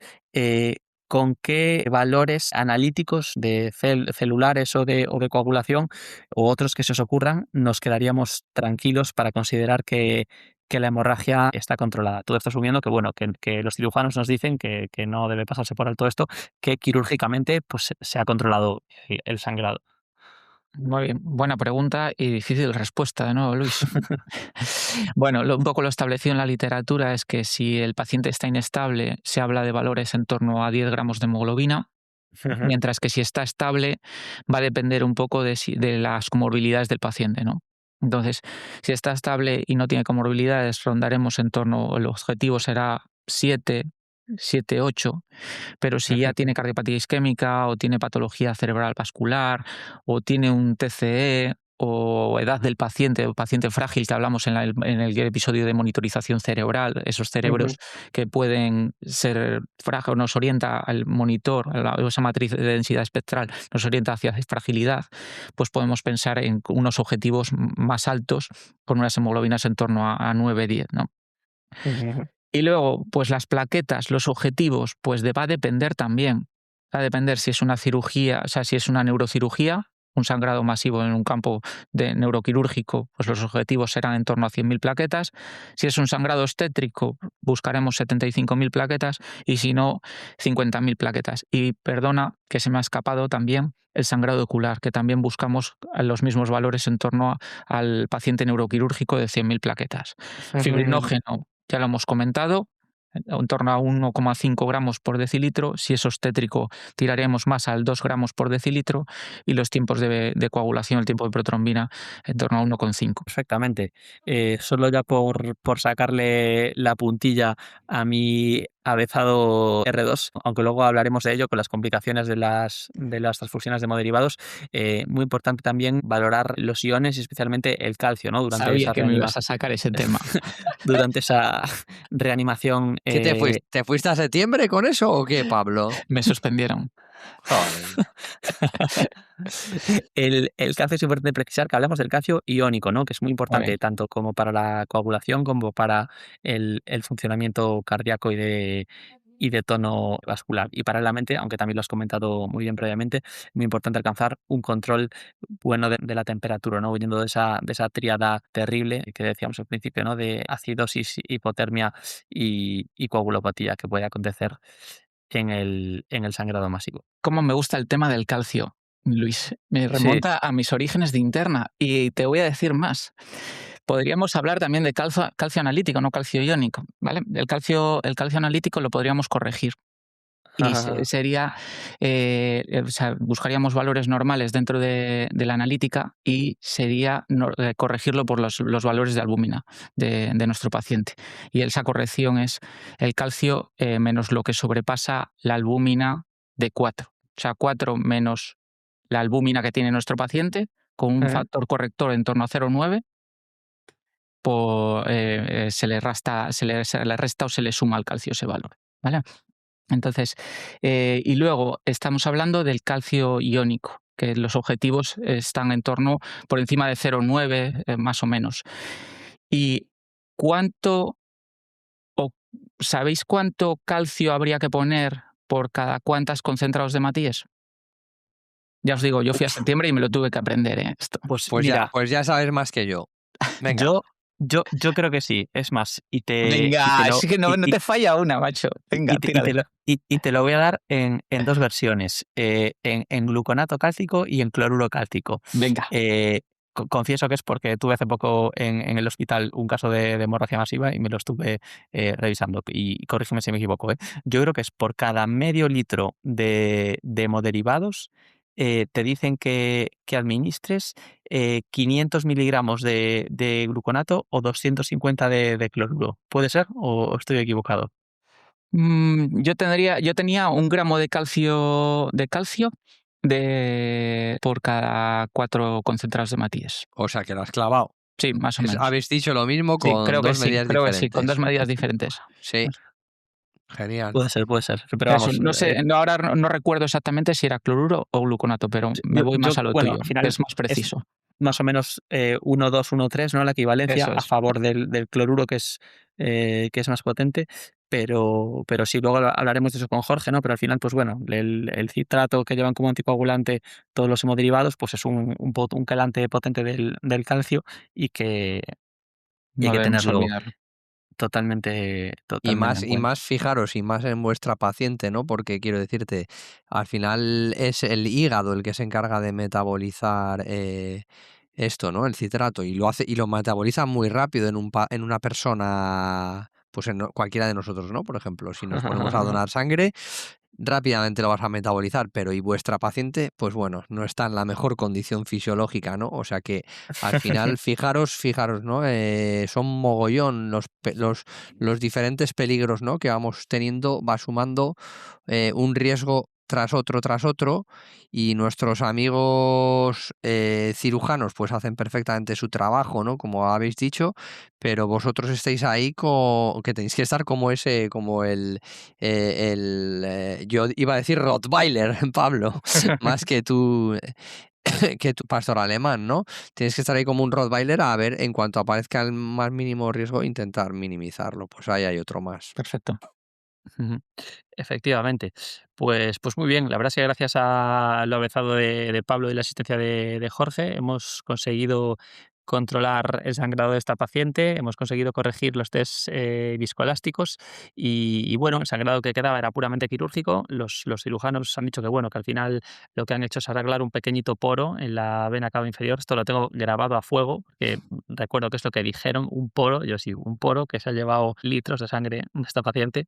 con qué valores analíticos de celulares o de coagulación o otros que se os ocurran nos quedaríamos tranquilos para considerar que la hemorragia está controlada. Todo esto asumiendo que, bueno, que los cirujanos nos dicen que no debe pasarse por alto esto, que quirúrgicamente pues, se ha controlado el sangrado. Muy bien, buena pregunta y difícil respuesta de nuevo, Luis. Bueno, un poco lo establecido en la literatura es que si el paciente está inestable, se habla de valores en torno a 10 gramos de hemoglobina, mientras que si está estable va a depender un poco de las comorbilidades del paciente, ¿no? Entonces, si está estable y no tiene comorbilidades, rondaremos en torno, el objetivo será 7, 8, pero si ya tiene cardiopatía isquémica o tiene patología cerebral vascular o tiene un TCE o edad del paciente o paciente frágil que hablamos en el episodio de monitorización cerebral, esos cerebros que pueden ser frágiles, nos orienta al monitor, esa matriz de densidad espectral nos orienta hacia fragilidad, pues podemos pensar en unos objetivos más altos con unas hemoglobinas en torno a 9-10, ¿no? Y luego, pues las plaquetas, los objetivos, pues va a depender también. Va a depender si es una cirugía, o sea, si es una neurocirugía, un sangrado masivo en un campo de neuroquirúrgico, pues los objetivos serán en torno a 100.000 plaquetas. Si es un sangrado obstétrico, buscaremos 75.000 plaquetas y si no, 50.000 plaquetas. Y perdona que se me ha escapado también el sangrado ocular, que también buscamos los mismos valores en torno al paciente neuroquirúrgico de 100.000 plaquetas. Fibrinógeno, ya lo hemos comentado, en torno a 1,5 gramos por decilitro. Si es obstétrico, tiraremos más al 2 gramos por decilitro y los tiempos de coagulación, el tiempo de protrombina, en torno a 1,5. Perfectamente. Solo ya por sacarle la puntilla a mi avezado R2, aunque luego hablaremos de ello con las complicaciones de las transfusiones de hemoderivados. Muy importante también valorar los iones y especialmente el calcio, ¿no? Durante Sabía esa que me ibas a sacar ese tema. durante esa reanimación. ¿Qué te fuiste a septiembre con eso o qué, Pablo? Me suspendieron. Joder. El calcio es importante precisar que hablamos del calcio iónico, ¿no? Que es muy Muy importante bien. tanto como para la coagulación como para el funcionamiento cardíaco y de tono vascular. Y paralelamente, aunque también lo has comentado muy bien previamente, muy importante alcanzar un control bueno de la temperatura, ¿no? Huyendo de esa tríada terrible que decíamos al principio, ¿no? De acidosis, hipotermia y coagulopatía que puede acontecer en el sangrado masivo. Cómo me gusta el tema del calcio, Luis. Me Sí. remonta a mis orígenes de interna. Y te voy a decir más. Podríamos hablar también de calcio analítico, no calcio iónico, ¿vale? El calcio analítico lo podríamos corregir. Y sería, o sea, buscaríamos valores normales dentro de la analítica y sería corregirlo por los valores de albúmina de nuestro paciente. Y esa corrección es el calcio menos lo que sobrepasa la albúmina de 4. O sea, 4 menos la albúmina que tiene nuestro paciente, con un factor corrector en torno a 0,9, se le resta o se le suma al calcio ese valor, ¿vale? Entonces, y luego estamos hablando del calcio iónico, que los objetivos están en torno por encima de 0,9 más o menos. ¿Y sabéis cuánto calcio habría que poner por cada cuántas concentrados de Matías? Ya os digo, yo fui a septiembre y me lo tuve que aprender, esto. Pues Pues mira, ya sabes más que yo. Venga. yo creo que sí. Es más, Venga, es que no te falla una, macho. Venga, tírale. y te lo voy a dar en dos versiones, en gluconato cálcico y en cloruro cálcico. Venga. Confieso que es porque tuve hace poco en el hospital un caso de hemorragia masiva y me lo estuve revisando. Y corrígeme si me equivoco, ¿eh? Yo creo que es por cada medio litro de hemoderivados, te dicen que administres 500 miligramos de gluconato o 250 de cloruro. ¿Puede ser o estoy equivocado? Yo tenía 1 gramo de calcio por cada 4 concentrados de Matías. O sea, que lo has clavado. Sí, más o menos. Habéis dicho lo mismo Sí, con creo que dos sí, medidas diferentes. con 2 medidas diferentes. Sí, genial. Puede ser. Pero Eso, vamos, no sé, ahora no recuerdo exactamente si era cloruro o gluconato, pero me voy más a lo tuyo, al final que es más preciso. más o menos 1,2, 1,3, ¿no? La equivalencia Eso a es. favor del cloruro que es más potente, pero sí, luego hablaremos de eso con Jorge, ¿no? Pero al final, pues bueno, el citrato que llevan como anticoagulante todos los hemoderivados, pues es un quelante potente del calcio y que No hay que debemos tenerlo olvidarlo. totalmente Y en más, cuenta. fijaros, y más en vuestra paciente, ¿no? Porque quiero decirte, al final es el hígado el que se encarga de metabolizar esto, ¿no? El citrato, y lo metaboliza muy rápido en una persona, pues en cualquiera de nosotros, ¿no? Por ejemplo, si nos ponemos a donar sangre, rápidamente lo vas a metabolizar, pero y vuestra paciente, pues bueno, no está en la mejor condición fisiológica, ¿no? O sea que al final, fijaros, ¿no? Son mogollón los diferentes peligros, ¿no? Que vamos teniendo, va sumando un riesgo tras otro, y nuestros amigos cirujanos pues hacen perfectamente su trabajo, ¿no? Como habéis dicho, pero vosotros estáis ahí que tenéis que estar como yo iba a decir Rottweiler, Pablo, más que tu pastor alemán, ¿no? Tienes que estar ahí como un Rottweiler a ver, en cuanto aparezca el más mínimo riesgo, intentar minimizarlo. Pues ahí hay otro más. Perfecto. Ujú. Efectivamente. Pues muy bien. La verdad es que gracias a lo avezado de Pablo y la asistencia de Jorge hemos conseguido controlar el sangrado de esta paciente, hemos conseguido corregir los test viscoelásticos y bueno, el sangrado que quedaba era puramente quirúrgico. Los cirujanos han dicho que bueno, que al final lo que han hecho es arreglar un pequeñito poro en la vena cava inferior. Esto lo tengo grabado a fuego, que recuerdo que es lo que dijeron, un poro, yo sí, un poro que se ha llevado litros de sangre de esta paciente.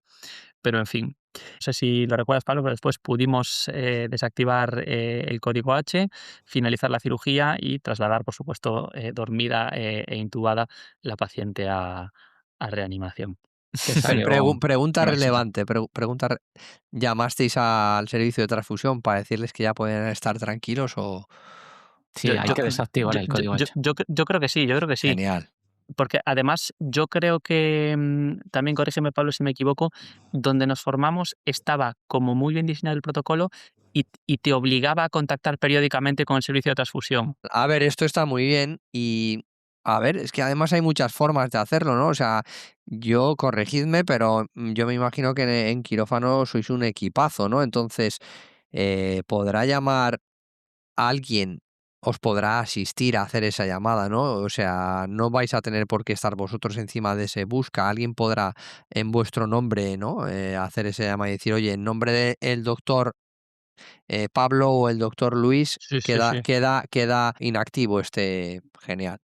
Pero en fin, no sé si lo recuerdas, Pablo, pero después pudimos desactivar el código H, finalizar la cirugía y trasladar, por supuesto, dormida e intubada la paciente a reanimación. que salió Pregunta con éxito. relevante. ¿Llamasteis al servicio de transfusión para decirles que ya pueden estar tranquilos o...? Sí, hay que desactivar el código H. Yo creo que sí, yo creo que sí. Genial. Porque además yo creo que, también corrígeme Pablo si me equivoco, donde nos formamos estaba como muy bien diseñado el protocolo y te obligaba a contactar periódicamente con el servicio de transfusión. A ver, esto está muy bien y, a ver, es que además hay muchas formas de hacerlo, ¿no? O sea, corregidme, pero yo me imagino que en quirófano sois un equipazo, ¿no? Entonces, podrá llamar a alguien, os podrá asistir a hacer esa llamada, ¿no? O sea, no vais a tener por qué estar vosotros encima de ese busca. Alguien podrá en vuestro nombre, ¿no? Hacer esa llamada y decir, oye, en nombre del doctor Pablo o el doctor Luis Sí, sí, sí. queda inactivo este. Genial.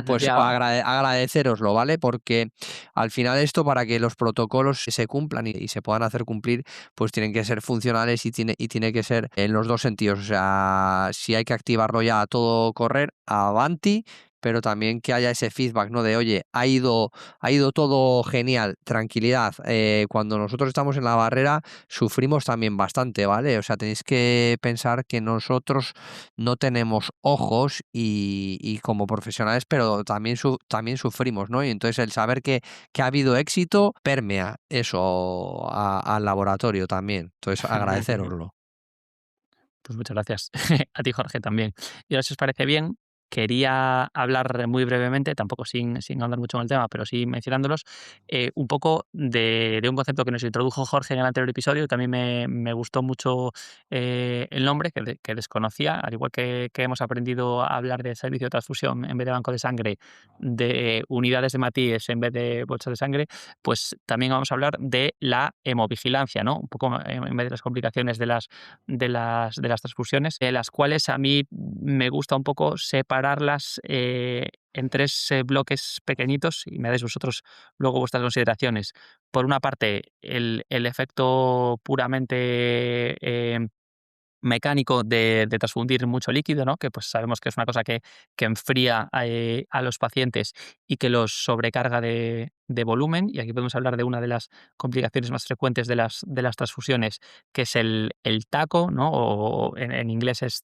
Pues Ya, agradeceroslo, ¿vale? Porque al final esto, para que los protocolos se cumplan y se puedan hacer cumplir, pues tienen que ser funcionales y tiene que ser en los dos sentidos. O sea, si hay que activarlo ya a todo correr, avanti, pero también que haya ese feedback, ¿no? De, oye, ha ido todo genial, tranquilidad. Cuando nosotros estamos en la barrera, sufrimos también bastante, ¿vale? O sea, tenéis que pensar que nosotros no tenemos ojos y como profesionales, pero también, también sufrimos, ¿no? Y entonces el saber que ha habido éxito permea eso al laboratorio también. Entonces agradeceroslo. Pues muchas gracias. A ti, Jorge, también. Y ahora, si os parece bien, quería hablar muy brevemente, tampoco sin ahondar mucho en el tema, pero sí mencionándolos, un poco de un concepto que nos introdujo Jorge en el anterior episodio, y también me gustó mucho el nombre, que desconocía, al igual que hemos aprendido a hablar de servicio de transfusión en vez de banco de sangre, de unidades de Matías en vez de bolsas de sangre, pues también vamos a hablar de la hemovigilancia, ¿no? Un poco en vez de las complicaciones de las transfusiones, de las cuales a mí me gusta un poco separarlas en tres bloques pequeñitos, y me dais vosotros luego vuestras consideraciones. Por una parte, el efecto puramente mecánico de transfundir mucho líquido, ¿no? Que pues sabemos que es una cosa que enfría a los pacientes y que los sobrecarga de volumen. Y aquí podemos hablar de una de las complicaciones más frecuentes de las transfusiones, que es el TACO, ¿no? O en inglés es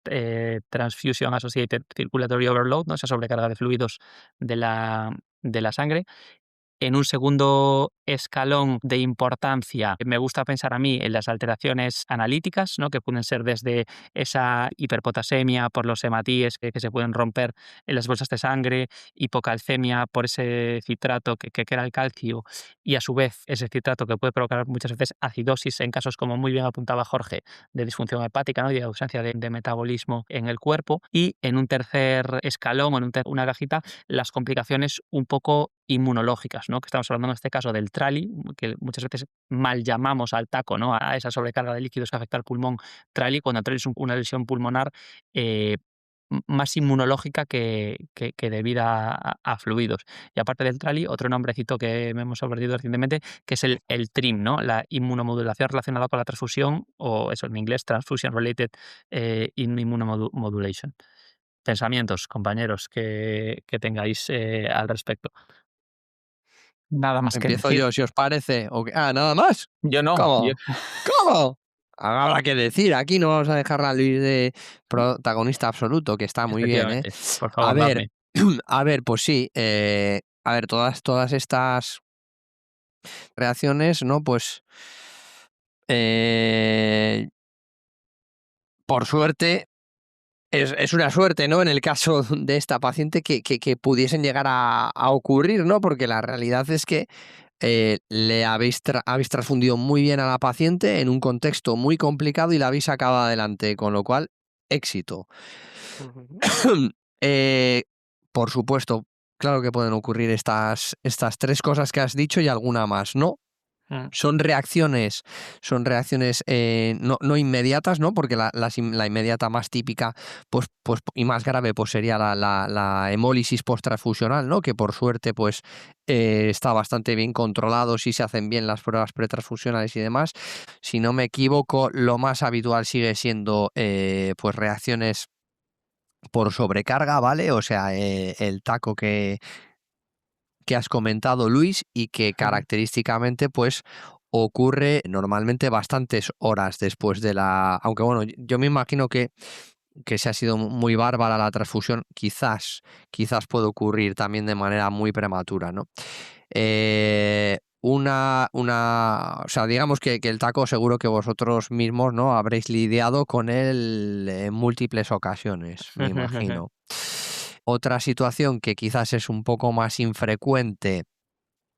Transfusion Associated Circulatory Overload, ¿no? Esa sobrecarga de fluidos de la sangre. En un segundo escalón de importancia, me gusta pensar a mí en las alteraciones analíticas, ¿no? Que pueden ser desde esa hiperpotasemia por los hematíes que se pueden romper en las bolsas de sangre, hipocalcemia por ese citrato que crea el calcio, y a su vez ese citrato que puede provocar muchas veces acidosis en casos, como muy bien apuntaba Jorge, de disfunción hepática, ¿no? Y de ausencia de metabolismo en el cuerpo. Y en un tercer escalón, una cajita, las complicaciones un poco inmunológicas, ¿no? Que estamos hablando en este caso del trali, que muchas veces mal llamamos al TACO, ¿no? A esa sobrecarga de líquidos que afecta al pulmón trali, cuando el trali es una lesión pulmonar más inmunológica que debida a fluidos. Y aparte del trali, otro nombrecito que me hemos aprendido recientemente, que es el TRIM, ¿no? La inmunomodulación relacionada con la transfusión, o eso en inglés, Transfusion Related Immunomodulation. Pensamientos, compañeros, que tengáis al respecto. nada más que Empiezo decir. yo, si os parece. ¿Nada más? Yo no. ¿Cómo? ¿Cómo? Habrá que decir, aquí no vamos a dejar a Luis de protagonista absoluto, que está muy bien, ¿eh? Efectivamente. Por A favor, ver, dadme. a ver, pues sí, a ver, todas estas reacciones, ¿no? Pues, eh, por suerte, es una suerte, ¿no? En el caso de esta paciente que pudiesen llegar a ocurrir, ¿no? Porque la realidad es que le habéis transfundido muy bien a la paciente en un contexto muy complicado y la habéis sacado adelante, con lo cual, éxito. Ujú. Eh, por supuesto, claro que pueden ocurrir estas tres cosas que has dicho y alguna más, ¿no? Mm. Son reacciones no inmediatas, ¿no? Porque la inmediata más típica pues, y más grave pues sería la hemólisis posttransfusional, ¿no? Que por suerte pues está bastante bien controlado si se hacen bien las pruebas pretransfusionales y demás. Si no me equivoco, lo más habitual sigue siendo pues reacciones por sobrecarga, ¿vale? O sea, el taco que que has comentado, Luis, y que característicamente pues ocurre normalmente bastantes horas después de la... Aunque bueno, yo me imagino que si ha sido muy bárbara la transfusión, quizás puede ocurrir también de manera muy prematura, ¿no? O sea, digamos que el taco seguro que vosotros mismos, ¿no? Habréis lidiado con él en múltiples ocasiones, me imagino. Otra situación que quizás es un poco más infrecuente,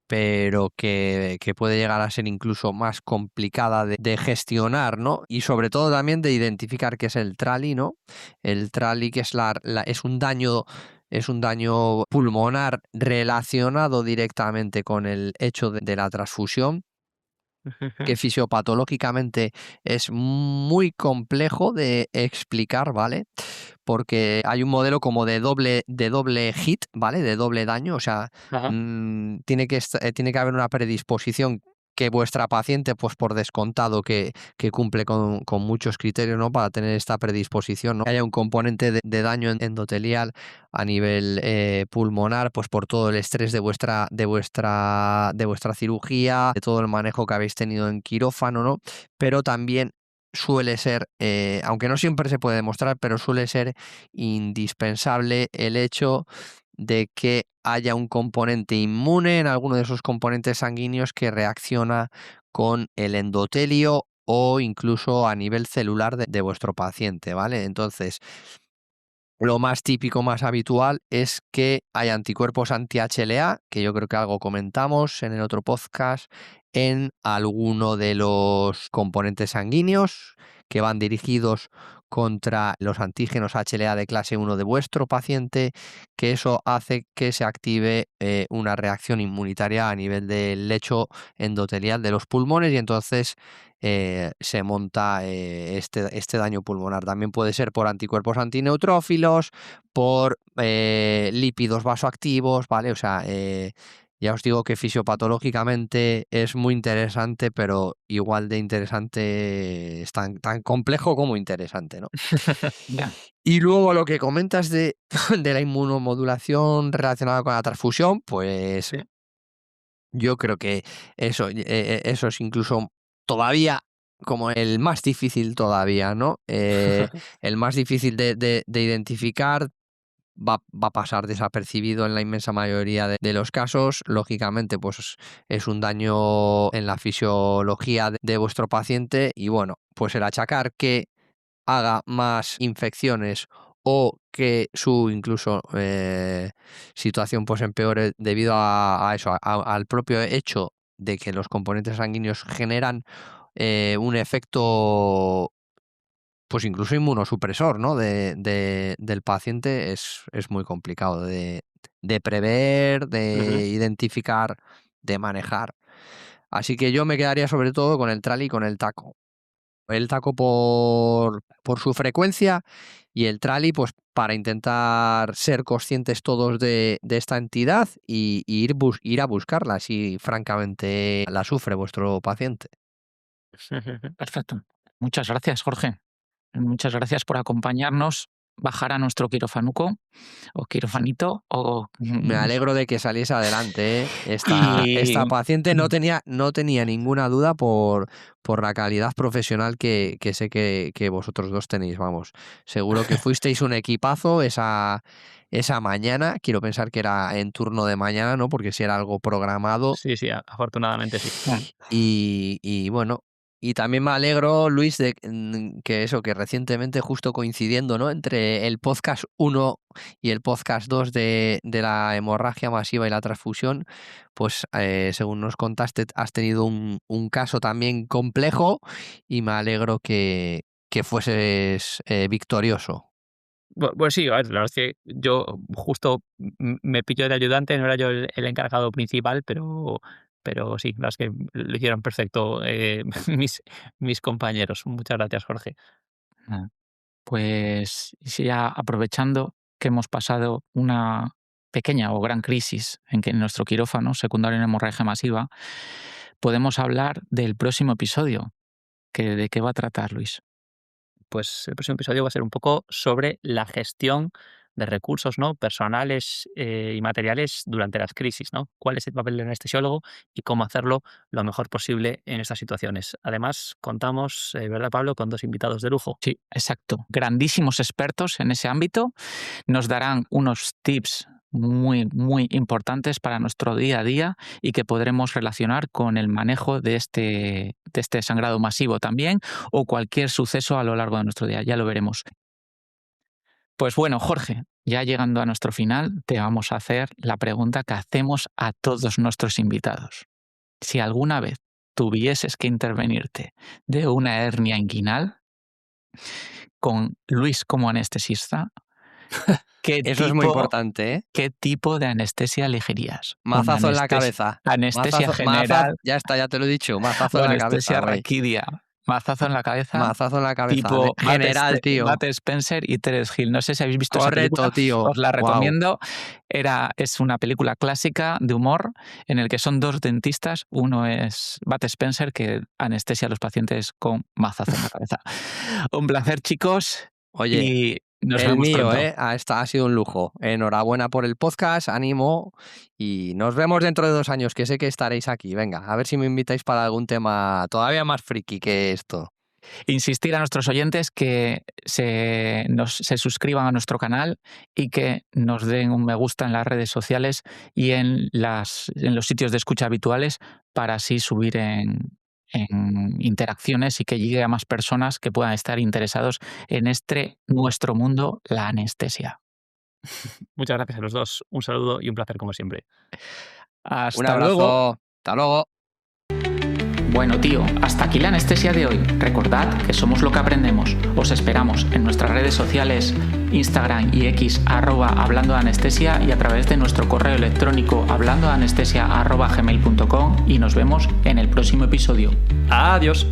pero que puede llegar a ser incluso más complicada de gestionar, ¿no? Y sobre todo también de identificar qué es el TRALI, ¿no? El TRALI, que es un daño pulmonar relacionado directamente con el hecho de la transfusión, que fisiopatológicamente es muy complejo de explicar, ¿vale? Porque hay un modelo como de doble hit, ¿vale? De doble daño, o sea, Ajá. tiene que haber una predisposición que vuestra paciente, pues por descontado que cumple con muchos criterios, ¿no? Para tener esta predisposición, ¿no? Que haya un componente de daño endotelial a nivel pulmonar, pues por todo el estrés de vuestra cirugía, de todo el manejo que habéis tenido en quirófano, ¿no? Pero también suele ser, aunque no siempre se puede demostrar, pero suele ser indispensable el hecho de que haya un componente inmune en alguno de esos componentes sanguíneos que reacciona con el endotelio o incluso a nivel celular de vuestro paciente, ¿vale? Entonces, lo más típico, más habitual es que hay anticuerpos anti-HLA, que yo creo que algo comentamos en el otro podcast, en alguno de los componentes sanguíneos que van dirigidos contra los antígenos HLA de clase 1 de vuestro paciente, que eso hace que se active una reacción inmunitaria a nivel del lecho endotelial de los pulmones y entonces se monta este daño pulmonar. También puede ser por anticuerpos antineutrófilos, por lípidos vasoactivos, ¿vale? O sea, ya os digo que fisiopatológicamente es muy interesante, pero igual de interesante, es tan complejo como interesante, ¿no? Ya. Y luego lo que comentas de la inmunomodulación relacionada con la transfusión, pues Sí. yo creo que eso es incluso todavía como el más difícil todavía, ¿no? El más difícil de identificar va a pasar desapercibido en la inmensa mayoría de los casos. Lógicamente, pues es un daño en la fisiología de vuestro paciente y bueno, pues el achacar que haga más infecciones o que su incluso situación pues empeore debido a eso, al propio hecho de que los componentes sanguíneos generan un efecto pues incluso inmunosupresor, ¿no? Del paciente es muy complicado de prever, Ujú. de identificar, de manejar. Así que yo me quedaría sobre todo con el TRAL y con el TACO. El taco por su frecuencia y el trali, pues para intentar ser conscientes todos de esta entidad y ir a buscarla si francamente la sufre vuestro paciente. Perfecto. Muchas gracias, Jorge. Muchas gracias por acompañarnos, bajar a nuestro quirofanuco o quirofanito o Me alegro de que saliese adelante, ¿eh? Esta y paciente no tenía ninguna duda por la calidad profesional que sé que vosotros dos tenéis, vamos. Seguro que fuisteis un equipazo esa mañana. Quiero pensar que era en turno de mañana, ¿no? Porque si era algo programado. Sí, sí, afortunadamente sí. Y bueno, y también me alegro, Luis, de que recientemente justo coincidiendo, ¿no? Entre el podcast 1 y el podcast 2 de la hemorragia masiva y la transfusión, pues según nos contaste, has tenido un caso también complejo y me alegro que fueses victorioso. Pues sí, a ver, la verdad es que yo justo me pilló de ayudante, no era yo el encargado principal, pero sí, la verdad es que lo hicieron perfecto mis compañeros. Muchas gracias, Jorge. nada, pues sí, ya aprovechando que hemos pasado una pequeña o gran crisis en nuestro quirófano secundario en hemorragia masiva, podemos hablar del próximo episodio. ¿De qué va a tratar, Luis? Pues el próximo episodio va a ser un poco sobre la gestión de recursos, ¿no? Personales y materiales durante las crisis, ¿no? ¿Cuál es el papel del anestesiólogo y cómo hacerlo lo mejor posible en estas situaciones? Además, contamos, ¿verdad, Pablo?, con 2 invitados de lujo. Sí, exacto. Grandísimos expertos en ese ámbito. Nos darán unos tips muy, muy importantes para nuestro día a día y que podremos relacionar con el manejo de este sangrado masivo también, o cualquier suceso a lo largo de nuestro día. Ya lo veremos. Pues bueno, Jorge, ya llegando a nuestro final, te vamos a hacer la pregunta que hacemos a todos nuestros invitados. Si alguna vez tuvieses que intervenirte de una hernia inguinal, con Luis como anestesista, Eso es muy importante, ¿eh? ¿qué tipo de anestesia elegirías? Mazazo en la cabeza. Anestesia general. Ya está, ya te lo he dicho. Mazazo o en la anestesia cabeza, güey. raquidia. Mazazo en la cabeza. Mazazo en la cabeza. Tipo general, tío. Matt Spencer y Terence Hill. No sé si habéis visto esa Correcto, película. tío. Os la Guau. recomiendo. Es una película clásica de humor en el que son 2 dentistas. Uno es Matt Spencer, que anestesia a los pacientes con mazazo en la cabeza. Un placer, chicos. Oye, y nos el vemos mío, pronto. ha sido un lujo. Enhorabuena por el podcast, ánimo y nos vemos dentro de 2 años, que sé que estaréis aquí. Venga, a ver si me invitáis para algún tema todavía más friki que esto. Insistir a nuestros oyentes que se suscriban a nuestro canal y que nos den un me gusta en las redes sociales y en los sitios de escucha habituales, para así subir en interacciones y que llegue a más personas que puedan estar interesados en nuestro mundo, la anestesia. Muchas gracias a los dos. Un saludo y un placer como siempre. Hasta Un abrazo. luego. Hasta luego. Bueno, tío, hasta aquí la anestesia de hoy. Recordad que somos lo que aprendemos. Os esperamos en nuestras redes sociales, Instagram y X, @hablandodeanestesia, y a través de nuestro correo electrónico hablandodeanestesia@gmail.com, y nos vemos en el próximo episodio. Adiós.